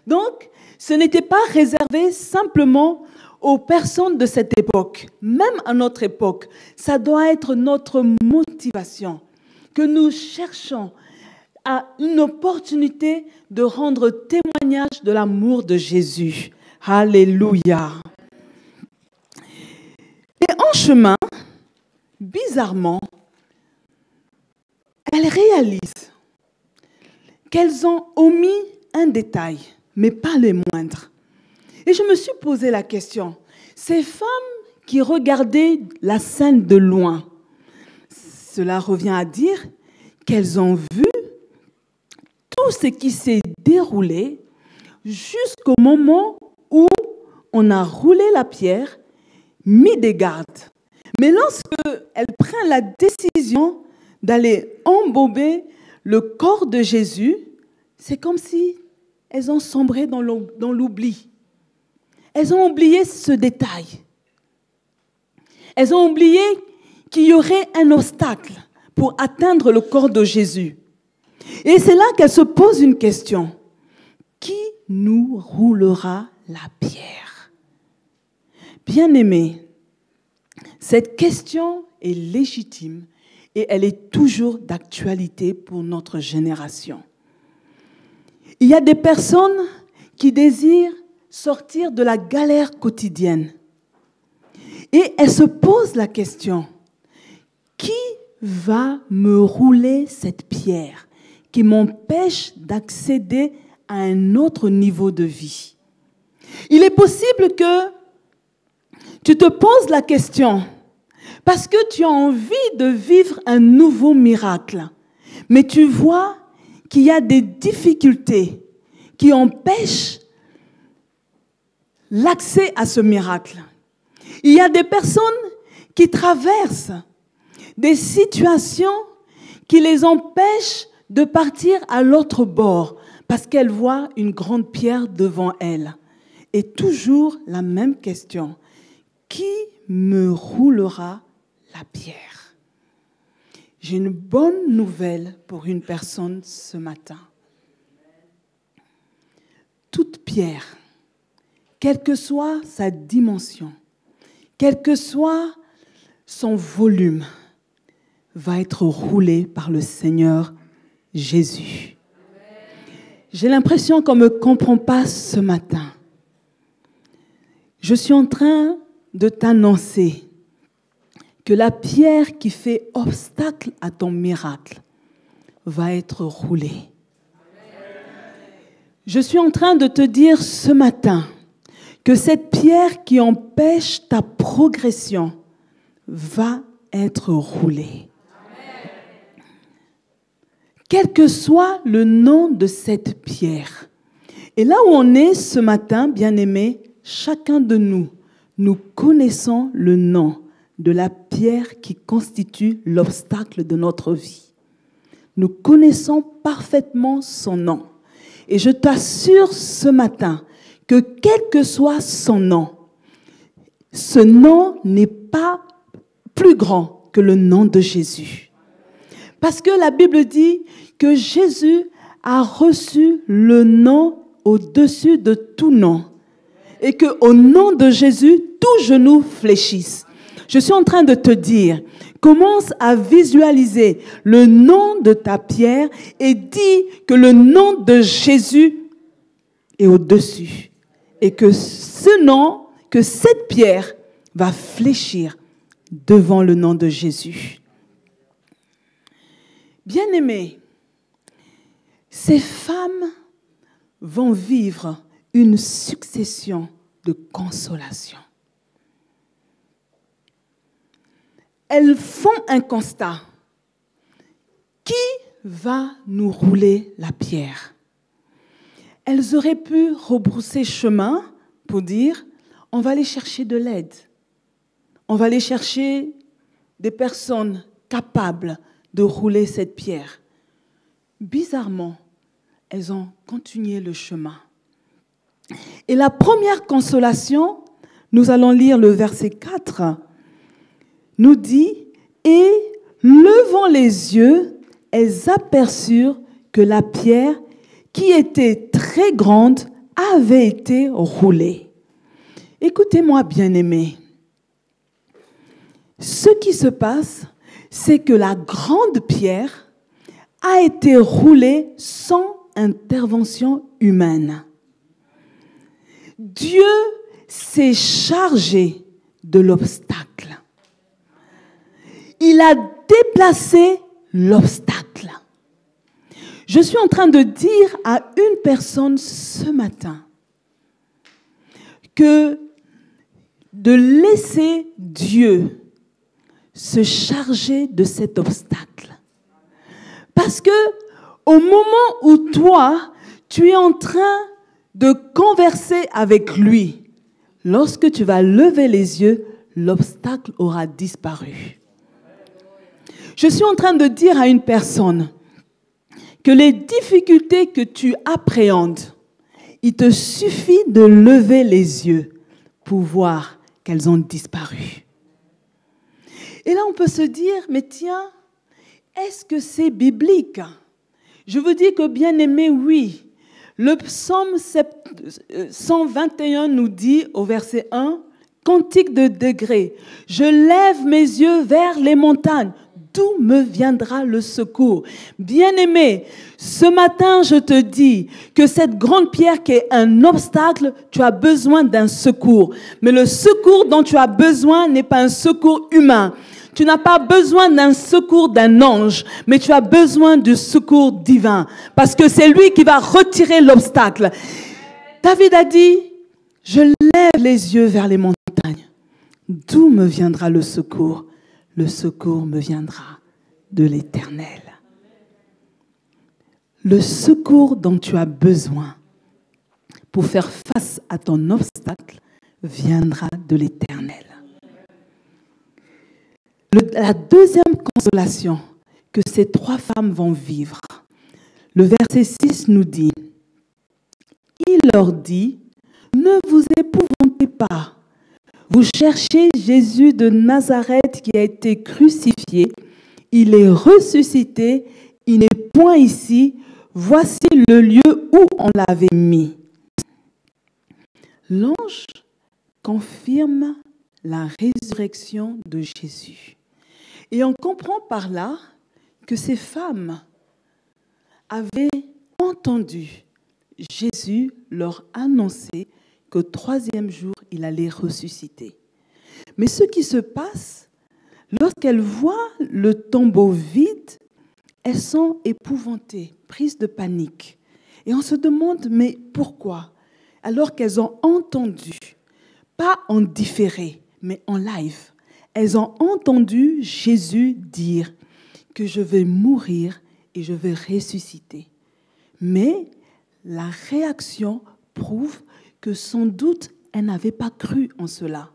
Donc, ce n'était pas réservé simplement aux personnes de cette époque, même à notre époque, ça doit être notre motivation, que nous cherchons à une opportunité de rendre témoignage de l'amour de Jésus. Alléluia. Et en chemin, bizarrement, elles réalisent qu'elles ont omis un détail, mais pas les moindres. Et je me suis posé la question, ces femmes qui regardaient la scène de loin, cela revient à dire qu'elles ont vu tout ce qui s'est déroulé jusqu'au moment où on a roulé la pierre, mis des gardes. Mais lorsque elles prennent la décision d'aller embober le corps de Jésus, c'est comme si elles ont sombré dans l'oubli. Elles ont oublié ce détail. Elles ont oublié qu'il y aurait un obstacle pour atteindre le corps de Jésus. Et c'est là qu'elles se posent une question. Qui nous roulera la pierre? Bien-aimés, cette question est légitime et elle est toujours d'actualité pour notre génération. Il y a des personnes qui désirent sortir de la galère quotidienne. Et elles se posent la question, qui va me rouler cette pierre qui m'empêche d'accéder à un autre niveau de vie? Il est possible que tu te poses la question parce que tu as envie de vivre un nouveau miracle, mais tu vois qu'il y a des difficultés qui empêchent l'accès à ce miracle. Il y a des personnes qui traversent des situations qui les empêchent de partir à l'autre bord parce qu'elles voient une grande pierre devant elles. Et toujours la même question. Qui me roulera la pierre? J'ai une bonne nouvelle pour une personne ce matin. Toute pierre, quelle que soit sa dimension, quel que soit son volume, va être roulée par le Seigneur Jésus. J'ai l'impression qu'on ne me comprend pas ce matin. Je suis en train de t'annoncer que la pierre qui fait obstacle à ton miracle va être roulée. Je suis en train de te dire ce matin que cette pierre qui empêche ta progression va être roulée. Quel que soit le nom de cette pierre. Et là où on est ce matin, bien-aimés, chacun de nous, nous connaissons le nom de la pierre qui constitue l'obstacle de notre vie. Nous connaissons parfaitement son nom. Et je t'assure ce matin que quel que soit son nom, ce nom n'est pas plus grand que le nom de Jésus. Parce que la Bible dit que Jésus a reçu le nom au-dessus de tout nom. Et qu'au nom de Jésus, tout genou fléchisse. Je suis en train de te dire, commence à visualiser le nom de ta pierre et dis que le nom de Jésus est au-dessus. Et que ce nom, que cette pierre va fléchir devant le nom de Jésus. Bien-aimés, ces femmes vont vivre une succession de consolations. Elles font un constat. Qui va nous rouler la pierre? Elles auraient pu rebrousser chemin pour dire, on va aller chercher de l'aide. On va aller chercher des personnes capables de rouler cette pierre. Bizarrement, elles ont continué le chemin. Et la première consolation, nous allons lire le verset 4, nous dit, et levant les yeux, elles aperçurent que la pierre, qui était très grande, avait été roulée. Écoutez-moi, bien-aimés. Ce qui se passe, c'est que la grande pierre a été roulée sans intervention humaine. Dieu s'est chargé de l'obstacle. Il a déplacé l'obstacle. Je suis en train de dire à une personne ce matin que de laisser Dieu se charger de cet obstacle. Parce que au moment où toi, tu es en train de converser avec lui, lorsque tu vas lever les yeux, l'obstacle aura disparu. Je suis en train de dire à une personne que les difficultés que tu appréhendes, il te suffit de lever les yeux pour voir qu'elles ont disparu. Et là, on peut se dire, mais tiens, est-ce que c'est biblique? Je veux dire que, bien aimé, oui. Le psaume 121 nous dit, au verset 1, « Cantique de degrés, je lève mes yeux vers les montagnes. D'où me viendra le secours ?» Bien-aimé, ce matin, je te dis que cette grande pierre qui est un obstacle, tu as besoin d'un secours. Mais le secours dont tu as besoin n'est pas un secours humain. Tu n'as pas besoin d'un secours d'un ange, mais tu as besoin du secours divin. Parce que c'est lui qui va retirer l'obstacle. David a dit, « Je lève les yeux vers les montagnes. D'où me viendra le secours ? Le secours me viendra de l'Éternel. » Le secours dont tu as besoin pour faire face à ton obstacle viendra de l'Éternel. La deuxième consolation que ces trois femmes vont vivre, le verset 6 nous dit, « Il leur dit, ne vous épouvantez pas. Vous cherchez Jésus de Nazareth qui a été crucifié. Il est ressuscité. Il n'est point ici. Voici le lieu où on l'avait mis. » L'ange confirme la résurrection de Jésus. Et on comprend par là que ces femmes avaient entendu Jésus leur annoncer qu'au troisième jour, il allait ressusciter. Mais ce qui se passe, lorsqu'elles voient le tombeau vide, elles sont épouvantées, prises de panique. Et on se demande, mais pourquoi? Alors qu'elles ont entendu, pas en différé, mais en live, elles ont entendu Jésus dire que je vais mourir et je vais ressusciter. Mais la réaction prouve que sans doute, elles n'avaient pas cru en cela.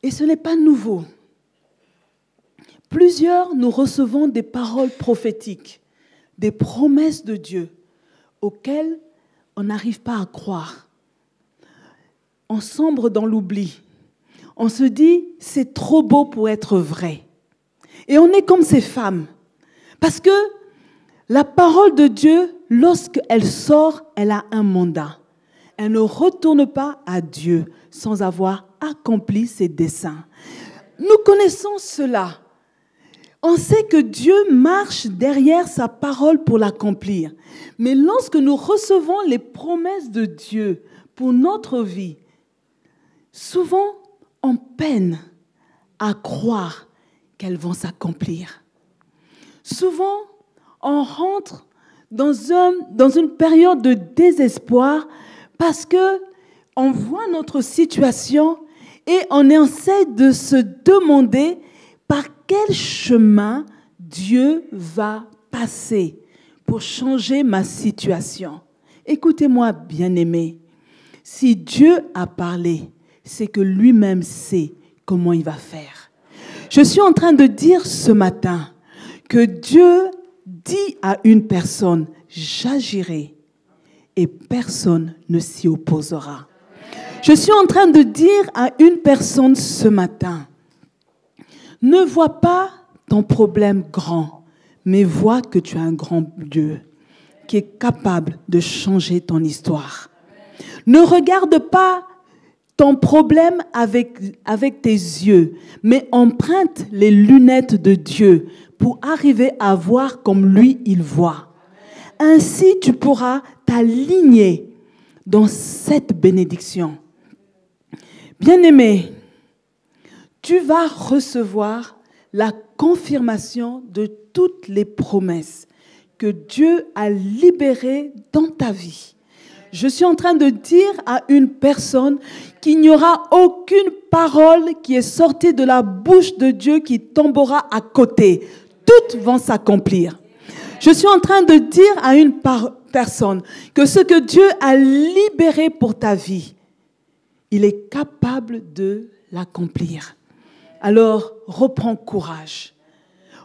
Et ce n'est pas nouveau. Plusieurs, nous recevons des paroles prophétiques, des promesses de Dieu auxquelles on n'arrive pas à croire. On sombre dans l'oubli. On se dit, c'est trop beau pour être vrai. Et on est comme ces femmes. Parce que la parole de Dieu, lorsqu'elle sort, elle a un mandat. Elle ne retourne pas à Dieu sans avoir accompli ses desseins. Nous connaissons cela. On sait que Dieu marche derrière sa parole pour l'accomplir. Mais lorsque nous recevons les promesses de Dieu pour notre vie, souvent, on peine à croire qu'elles vont s'accomplir. Souvent, on rentre dans une période de désespoir parce qu'on voit notre situation et on essaie de se demander par quel chemin Dieu va passer pour changer ma situation. Écoutez-moi, bien-aimés, si Dieu a parlé, c'est que lui-même sait comment il va faire. Je suis en train de dire ce matin que Dieu dit à une personne, j'agirai et personne ne s'y opposera. Je suis en train de dire à une personne ce matin, ne vois pas ton problème grand, mais vois que tu as un grand Dieu qui est capable de changer ton histoire. Ne regarde pas ton problème avec tes yeux, mais emprunte les lunettes de Dieu pour arriver à voir comme lui, il voit. Ainsi, tu pourras t'aligner dans cette bénédiction. Bien-aimé, tu vas recevoir la confirmation de toutes les promesses que Dieu a libérées dans ta vie. Je suis en train de dire à une personne qu'il n'y aura aucune parole qui est sortie de la bouche de Dieu qui tombera à côté. Toutes vont s'accomplir. Je suis en train de dire à une personne que ce que Dieu a libéré pour ta vie, il est capable de l'accomplir. Alors, reprends courage.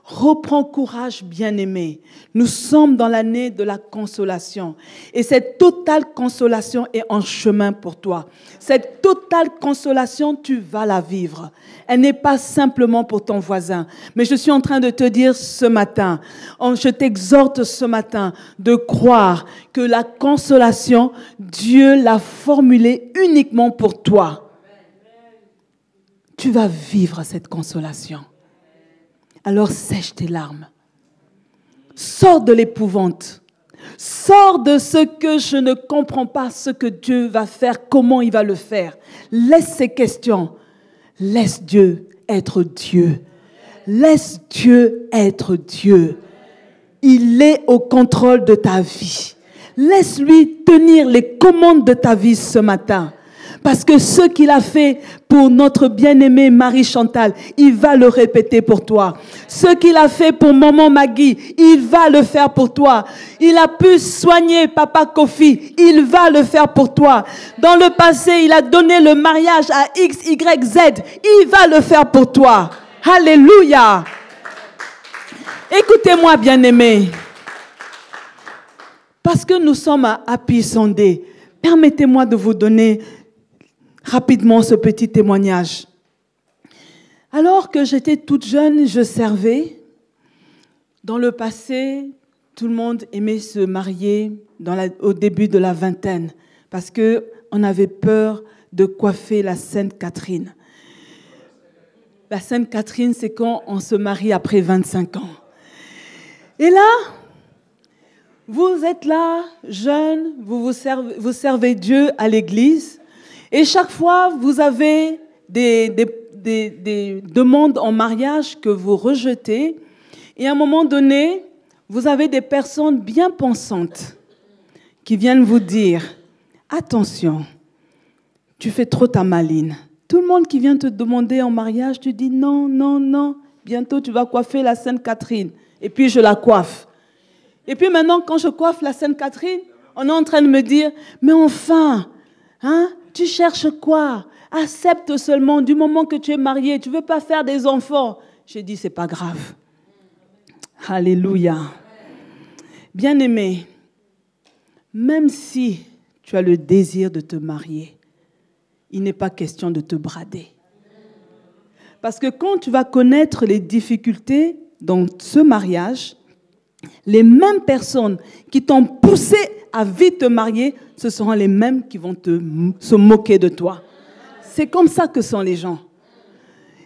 Reprends courage, bien-aimé. Nous sommes dans l'année de la consolation. Et cette totale consolation est en chemin pour toi. Cette totale consolation, tu vas la vivre. Elle n'est pas simplement pour ton voisin. Mais je suis en train de te dire ce matin, je t'exhorte ce matin de croire que la consolation, Dieu l'a formulée uniquement pour toi. Tu vas vivre cette consolation. Alors sèche tes larmes. Sors de l'épouvante. Sors de ce que je ne comprends pas, ce que Dieu va faire, comment il va le faire. Laisse ces questions. Laisse Dieu être Dieu. Laisse Dieu être Dieu. Il est au contrôle de ta vie. Laisse-lui tenir les commandes de ta vie ce matin. Parce que ce qu'il a fait pour notre bien-aimée Marie-Chantal, il va le répéter pour toi. Ce qu'il a fait pour maman Maggie, il va le faire pour toi. Il a pu soigner papa Kofi, il va le faire pour toi. Dans le passé, il a donné le mariage à X, Y, Z, il va le faire pour toi. Alléluia. Écoutez-moi, bien-aimés. Parce que nous sommes à Happy Sunday, permettez-moi de vous donner rapidement ce petit témoignage. Alors que j'étais toute jeune, je servais. Dans le passé, tout le monde aimait se marier au début de la vingtaine parce qu'on avait peur de coiffer la Sainte Catherine. La Sainte Catherine, c'est quand on se marie après 25 ans. Et là, vous êtes là, jeune, vous servez Dieu à l'église. Et chaque fois, vous avez des demandes en mariage que vous rejetez. Et à un moment donné, vous avez des personnes bien pensantes qui viennent vous dire « Attention, tu fais trop ta maline. » Tout le monde qui vient te demander en mariage, tu dis « Non, non, non. Bientôt, tu vas coiffer la Sainte Catherine. » Et puis, je la coiffe. Et puis maintenant, quand je coiffe la Sainte Catherine, on est en train de me dire « Mais enfin, hein, tu cherches quoi? Accepte seulement du moment que tu es marié. Tu ne veux pas faire des enfants. » J'ai dit, c'est pas grave. Alléluia. Bien-aimé, même si tu as le désir de te marier, il n'est pas question de te brader. Parce que quand tu vas connaître les difficultés dans ce mariage, les mêmes personnes qui t'ont poussé à vite te marier, ce seront les mêmes qui vont se moquer de toi. C'est comme ça que sont les gens.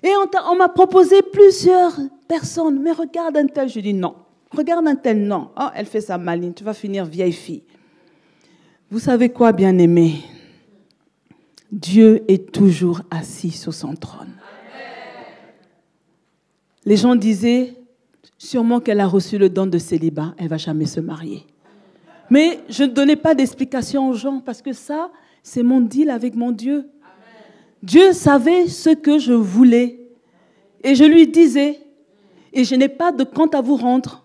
Et on m'a proposé plusieurs personnes. Mais regarde un tel. Je dis non. Regarde un tel, non. Oh, elle fait sa maline. Tu vas finir vieille fille. Vous savez quoi, bien-aimé? Dieu est toujours assis sur son trône. Les gens disaient, sûrement qu'elle a reçu le don de célibat. Elle ne va jamais se marier. Mais je ne donnais pas d'explication aux gens parce que ça, c'est mon deal avec mon Dieu. Dieu savait ce que je voulais. Et je lui disais, et je n'ai pas de compte à vous rendre.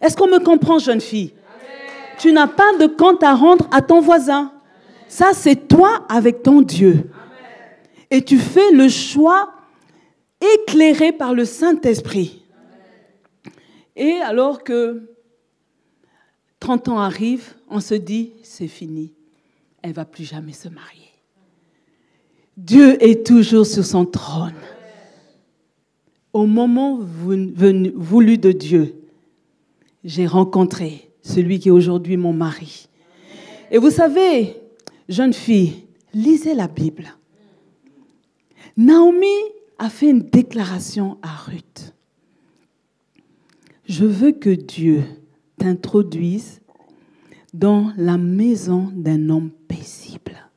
Est-ce qu'on me comprend, jeune fille? Tu n'as pas de compte à rendre à ton voisin. Ça, c'est toi avec ton Dieu. Et tu fais le choix éclairé par le Saint-Esprit. Et alors que 30 ans arrivent, on se dit, c'est fini. Elle ne va plus jamais se marier. Dieu est toujours sur son trône. Au moment voulu de Dieu, j'ai rencontré celui qui est aujourd'hui mon mari. Et vous savez, jeune fille, lisez la Bible. Naomi a fait une déclaration à Ruth. Je veux que Dieu t'introduise dans la maison d'un homme paisible.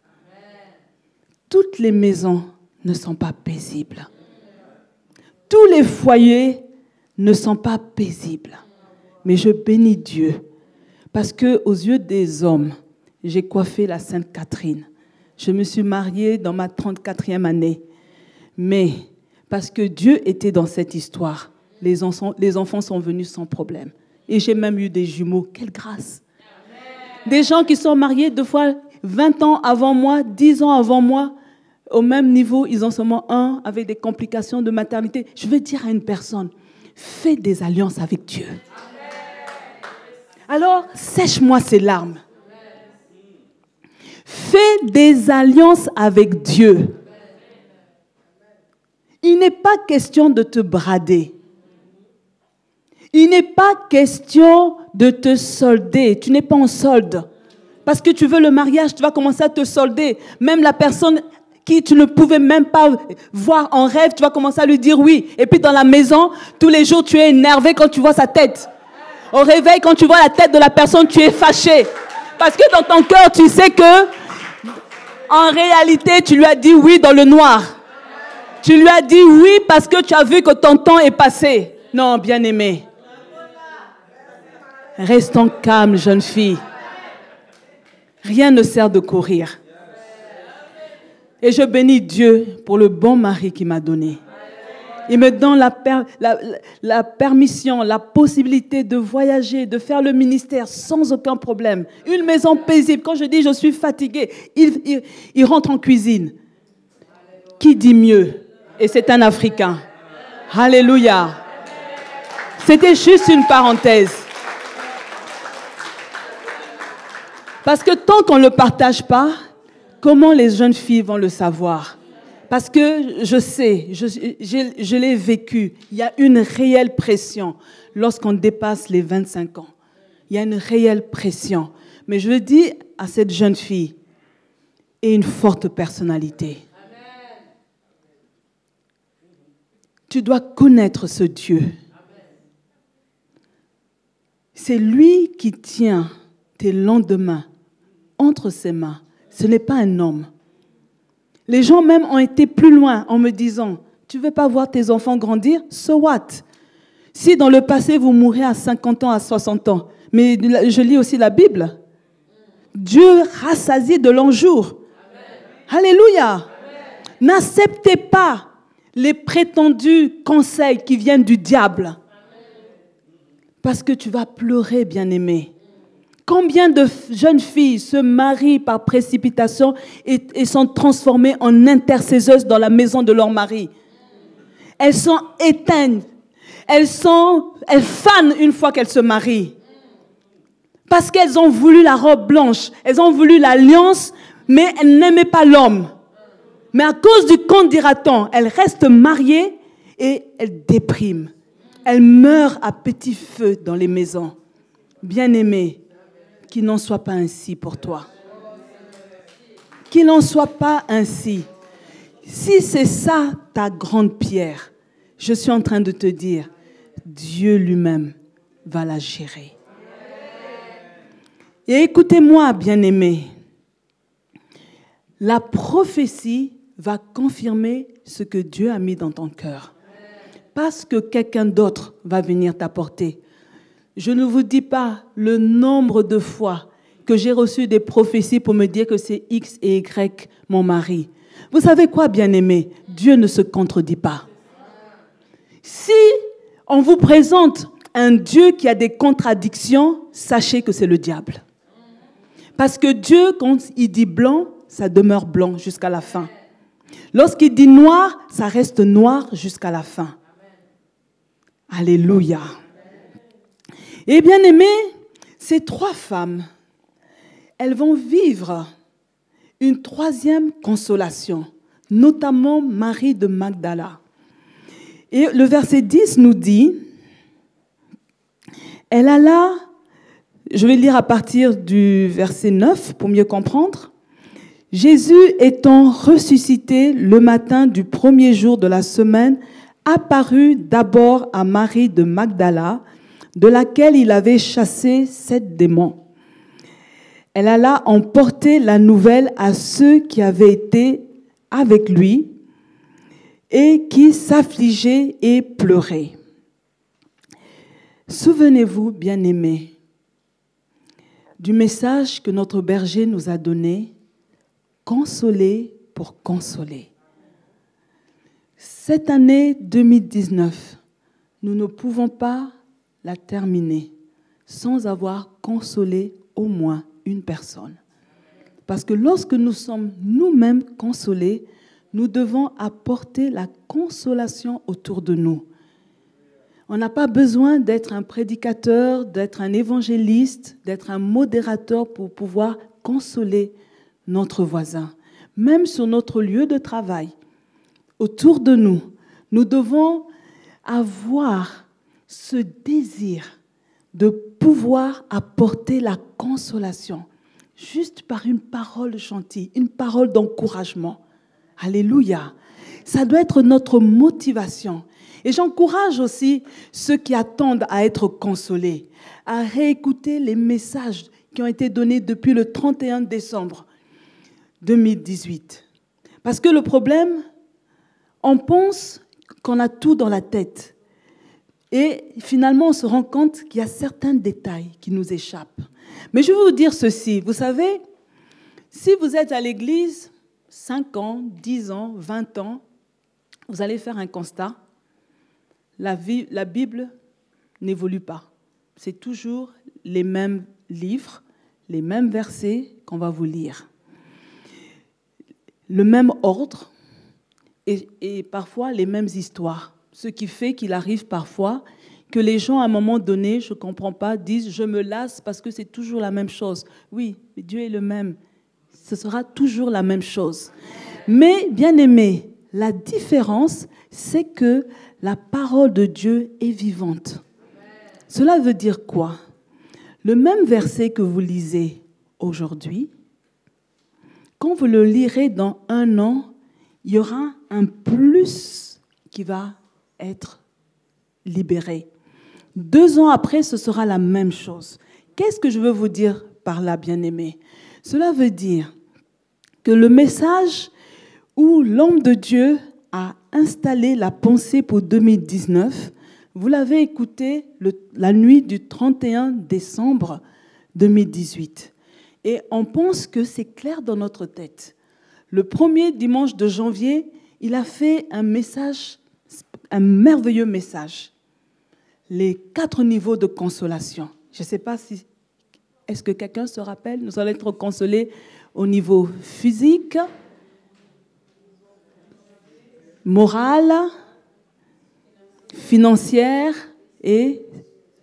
Toutes les maisons ne sont pas paisibles. Tous les foyers ne sont pas paisibles. Mais je bénis Dieu parce que aux yeux des hommes, j'ai coiffé la Sainte Catherine. Je me suis mariée dans ma 34e année. Mais parce que Dieu était dans cette histoire, les enfants sont venus sans problème. Et j'ai même eu des jumeaux. Quelle grâce! Des gens qui sont mariés 2 fois 20 ans avant moi, 10 ans avant moi, au même niveau, ils ont seulement un avec des complications de maternité. Je veux dire à une personne, fais des alliances avec Dieu. Alors, sèche-moi ces larmes. Fais des alliances avec Dieu. Il n'est pas question de te brader. Il n'est pas question de te solder. Tu n'es pas en solde. Parce que tu veux le mariage, tu vas commencer à te solder. Même la personne qui tu ne pouvais même pas voir en rêve, tu vas commencer à lui dire oui. Et puis dans la maison, tous les jours, tu es énervé quand tu vois sa tête. Au réveil, quand tu vois la tête de la personne, tu es fâché. Parce que dans ton cœur, tu sais que, en réalité, tu lui as dit oui dans le noir. Tu lui as dit oui parce que tu as vu que ton temps est passé. Non, bien-aimé. Restons calmes, jeune fille. Rien ne sert de courir. Et je bénis Dieu pour le bon mari qu'il m'a donné. Il me donne la permission, la possibilité de voyager, de faire le ministère sans aucun problème. Une maison paisible. Quand je dis je suis fatiguée, il rentre en cuisine. Qui dit mieux? Et c'est un Africain. Alléluia. C'était juste une parenthèse. Parce que tant qu'on ne le partage pas, comment les jeunes filles vont le savoir? Parce que je sais, je l'ai vécu. Il y a une réelle pression lorsqu'on dépasse les 25 ans. Il y a une réelle pression. Mais je dis à cette jeune fille, aie une forte personnalité. Amen. Tu dois connaître ce Dieu. Amen. C'est lui qui tient tes lendemains entre ses mains. Ce n'est pas un homme. Les gens même ont été plus loin en me disant, tu ne veux pas voir tes enfants grandir? So what? Si dans le passé, vous mourrez à 50 ans, à 60 ans, mais je lis aussi la Bible. Dieu rassasie de longs jours. Amen. Alléluia. Amen. N'acceptez pas les prétendus conseils qui viennent du diable. Amen. Parce que tu vas pleurer, bien-aimé. Combien de jeunes filles se marient par précipitation et sont transformées en intercesseuses dans la maison de leur mari? Elles sont éteintes. Elles fanent une fois qu'elles se marient. Parce qu'elles ont voulu la robe blanche. Elles ont voulu l'alliance, mais elles n'aimaient pas l'homme. Mais à cause du compte dira-t-on, elles restent mariées et elles dépriment. Elles meurent à petit feu dans les maisons. Bien-aimées, qu'il n'en soit pas ainsi pour toi. Qu'il n'en soit pas ainsi. Si c'est ça ta grande pierre, je suis en train de te dire, Dieu lui-même va la gérer. Et écoutez-moi, bien-aimés, la prophétie va confirmer ce que Dieu a mis dans ton cœur. Parce que quelqu'un d'autre va venir t'apporter. Je ne vous dis pas le nombre de fois que j'ai reçu des prophéties pour me dire que c'est X et Y mon mari. Vous savez quoi, bien-aimé? Dieu ne se contredit pas. Si on vous présente un Dieu qui a des contradictions, sachez que c'est le diable. Parce que Dieu, quand il dit blanc, ça demeure blanc jusqu'à la fin. Lorsqu'il dit noir, ça reste noir jusqu'à la fin. Alléluia. Et bien aimé, ces 3 femmes, elles vont vivre une 3e consolation, notamment Marie de Magdala. Et le verset 10 nous dit, elle alla, je vais lire à partir du verset 9 pour mieux comprendre. Jésus étant ressuscité le matin du premier jour de la semaine, apparut d'abord à Marie de Magdala, de laquelle il avait chassé 7 démons. Elle alla emporter la nouvelle à ceux qui avaient été avec lui et qui s'affligeaient et pleuraient. Souvenez-vous, bien-aimés, du message que notre berger nous a donné, consoler pour consoler. Cette année 2019, nous ne pouvons pas la terminer sans avoir consolé au moins une personne. Parce que lorsque nous sommes nous-mêmes consolés, nous devons apporter la consolation autour de nous. On n'a pas besoin d'être un prédicateur, d'être un évangéliste, d'être un modérateur pour pouvoir consoler notre voisin. Même sur notre lieu de travail, autour de nous, nous devons avoir ce désir de pouvoir apporter la consolation, juste par une parole gentille, une parole d'encouragement. Alléluia. Ça doit être notre motivation. Et j'encourage aussi ceux qui attendent à être consolés, à réécouter les messages qui ont été donnés depuis le 31 décembre 2018. Parce que le problème, on pense qu'on a tout dans la tête. Et finalement, on se rend compte qu'il y a certains détails qui nous échappent. Mais je vais vous dire ceci, vous savez, si vous êtes à l'église 5 ans, 10 ans, 20 ans, vous allez faire un constat. La Bible n'évolue pas. C'est toujours les mêmes livres, les mêmes versets qu'on va vous lire. Le même ordre et parfois les mêmes histoires. Ce qui fait qu'il arrive parfois que les gens, à un moment donné, je ne comprends pas, disent « je me lasse parce que c'est toujours la même chose ». Oui, Dieu est le même. Ce sera toujours la même chose. Mais, bien aimé, la différence, c'est que la parole de Dieu est vivante. Cela veut dire quoi? Le même verset que vous lisez aujourd'hui, quand vous le lirez dans 1 an, il y aura un plus qui va être libéré. 2 ans après, ce sera la même chose. Qu'est-ce que je veux vous dire par là, bien-aimés? Cela veut dire que le message où l'homme de Dieu a installé la pensée pour 2019, vous l'avez écouté la nuit du 31 décembre 2018. Et on pense que c'est clair dans notre tête. Le premier dimanche de janvier, il a fait un message, un merveilleux message. Les 4 niveaux de consolation. Je ne sais pas si... Est-ce que quelqu'un se rappelle? Nous allons être consolés au niveau physique, moral, financière et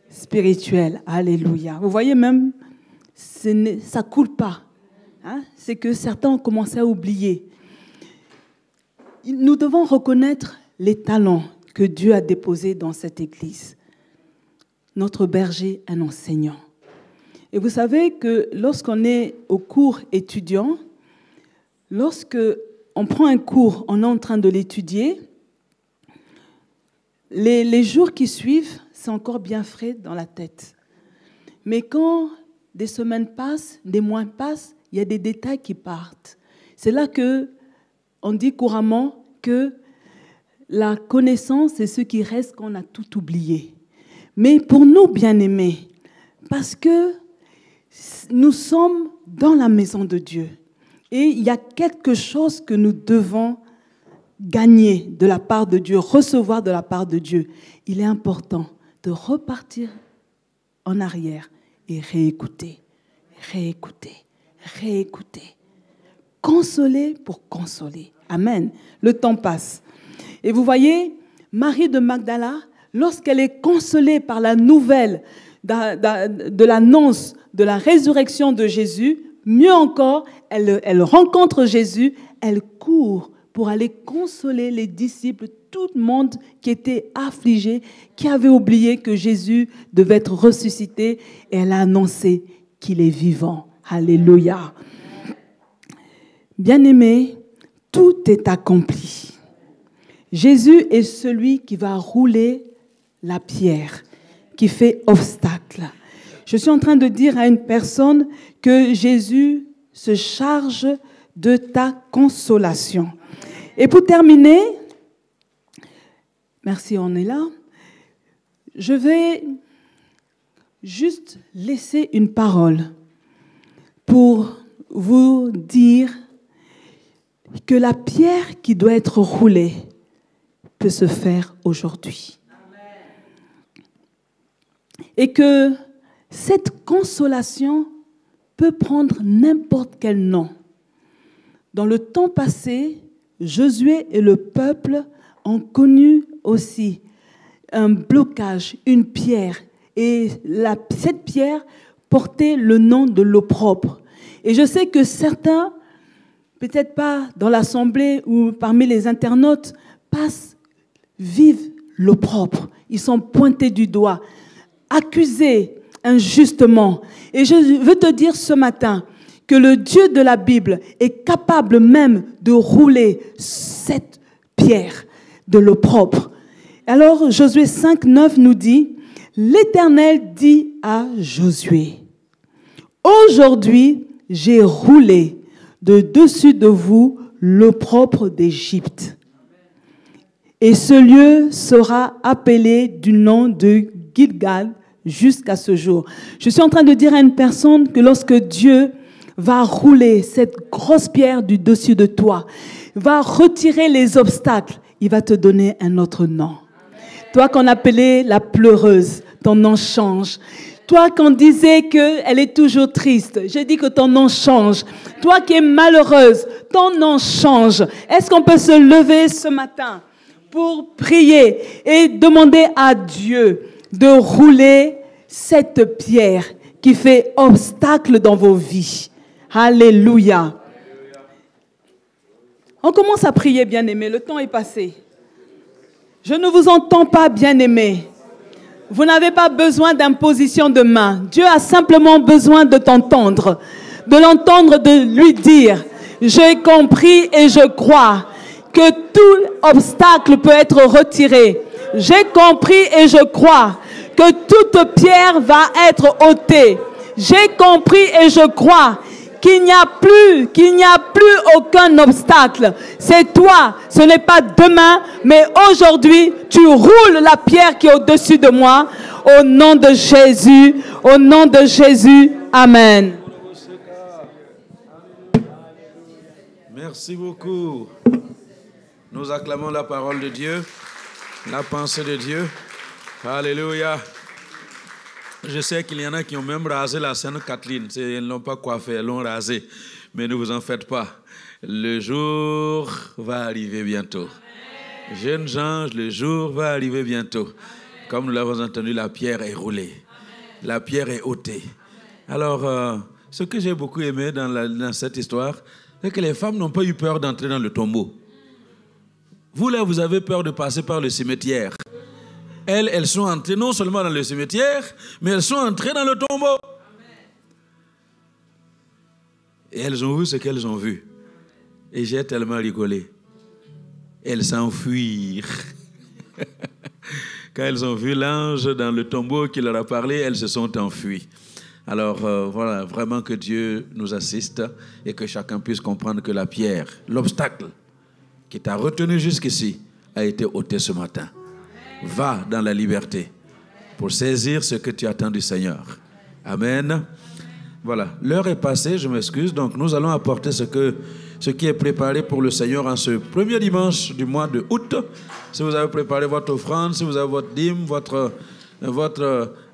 spirituel. Alléluia. Vous voyez même, ça ne coule pas. Hein? C'est que certains ont commencé à oublier. Nous devons reconnaître les talents que Dieu a déposés dans cette église. Notre berger, un enseignant. Et vous savez que lorsqu'on est au cours étudiant, lorsqu'on prend un cours, on est en train de l'étudier, les jours qui suivent, c'est encore bien frais dans la tête. Mais quand des semaines passent, des mois passent, il y a des détails qui partent. C'est là qu'on dit couramment que la connaissance, c'est ce qui reste qu'on a tout oublié. Mais pour nous, bien-aimés, parce que nous sommes dans la maison de Dieu et il y a quelque chose que nous devons gagner de la part de Dieu, recevoir de la part de Dieu, il est important de repartir en arrière et réécouter, réécouter, réécouter. Consoler pour consoler. Amen. Le temps passe. Et vous voyez, Marie de Magdala, lorsqu'elle est consolée par la nouvelle de l'annonce de la résurrection de Jésus, mieux encore, elle rencontre Jésus, elle court pour aller consoler les disciples, tout le monde qui était affligé, qui avait oublié que Jésus devait être ressuscité, et elle a annoncé qu'il est vivant. Alléluia. Bien-aimés, tout est accompli. Jésus est celui qui va rouler la pierre, qui fait obstacle. Je suis en train de dire à une personne que Jésus se charge de ta consolation. Et pour terminer, merci, on est là. Je vais juste laisser une parole pour vous dire que la pierre qui doit être roulée peut se faire aujourd'hui. Et que cette consolation peut prendre n'importe quel nom. Dans le temps passé, Josué et le peuple ont connu aussi un blocage, une pierre. Et cette pierre portait le nom de l'opprobre. Et je sais que certains, peut-être pas dans l'assemblée ou parmi les internautes, vivent l'opprobre. Ils sont pointés du doigt, accusés injustement. Et je veux te dire ce matin que le Dieu de la Bible est capable même de rouler cette pierre de l'opprobre. Alors Josué 5, 9 nous dit, l'Éternel dit à Josué, aujourd'hui j'ai roulé de dessus de vous l'opprobre d'Égypte. Et ce lieu sera appelé du nom de Gilgal jusqu'à ce jour. Je suis en train de dire à une personne que lorsque Dieu va rouler cette grosse pierre du dessus de toi, va retirer les obstacles, il va te donner un autre nom. Toi qu'on appelait la pleureuse, ton nom change. Toi qu'on disait qu'elle est toujours triste, je dis que ton nom change. Toi qui es malheureuse, ton nom change. Est-ce qu'on peut se lever ce matin pour prier et demander à Dieu de rouler cette pierre qui fait obstacle dans vos vies? Alléluia. On commence à prier, bien-aimés. Le temps est passé. Je ne vous entends pas, bien-aimés. Vous n'avez pas besoin d'imposition de main. Dieu a simplement besoin de t'entendre, de l'entendre, de lui dire, j'ai compris et je crois que tout obstacle peut être retiré. J'ai compris et je crois que toute pierre va être ôtée. J'ai compris et je crois qu'il n'y a plus aucun obstacle. C'est toi, ce n'est pas demain, mais aujourd'hui, tu roules la pierre qui est au-dessus de moi. Au nom de Jésus, au nom de Jésus, amen. Merci beaucoup. Nous acclamons la parole de Dieu, la pensée de Dieu. Alléluia. Je sais qu'il y en a qui ont même rasé la Sainte-Catherine. Ils ne l'ont pas coiffée, ils l'ont rasée. Mais ne vous en faites pas. Le jour va arriver bientôt. Jeunes gens, le jour va arriver bientôt. Comme nous l'avons entendu, la pierre est roulée. La pierre est ôtée. Alors, ce que j'ai beaucoup aimé dans cette histoire, c'est que les femmes n'ont pas eu peur d'entrer dans le tombeau. Vous, là, vous avez peur de passer par le cimetière. Elles sont entrées non seulement dans le cimetière, mais elles sont entrées dans le tombeau. Et elles ont vu ce qu'elles ont vu. Et j'ai tellement rigolé. Elles s'enfuirent. Quand elles ont vu l'ange dans le tombeau qui leur a parlé, elles se sont enfuies. Alors voilà, vraiment que Dieu nous assiste et que chacun puisse comprendre que la pierre, l'obstacle qui t'a retenu jusqu'ici a été ôté ce matin. Va dans la liberté pour saisir ce que tu attends du Seigneur. Amen. Voilà, l'heure est passée, je m'excuse. Donc nous allons apporter ce qui est préparé pour le Seigneur en ce premier dimanche du mois de août. Si vous avez préparé votre offrande, si vous avez votre dîme, votre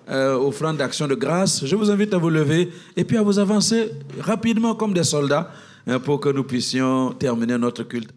offrande d'action de grâce, je vous invite à vous lever et puis à vous avancer rapidement comme des soldats pour que nous puissions terminer notre culte.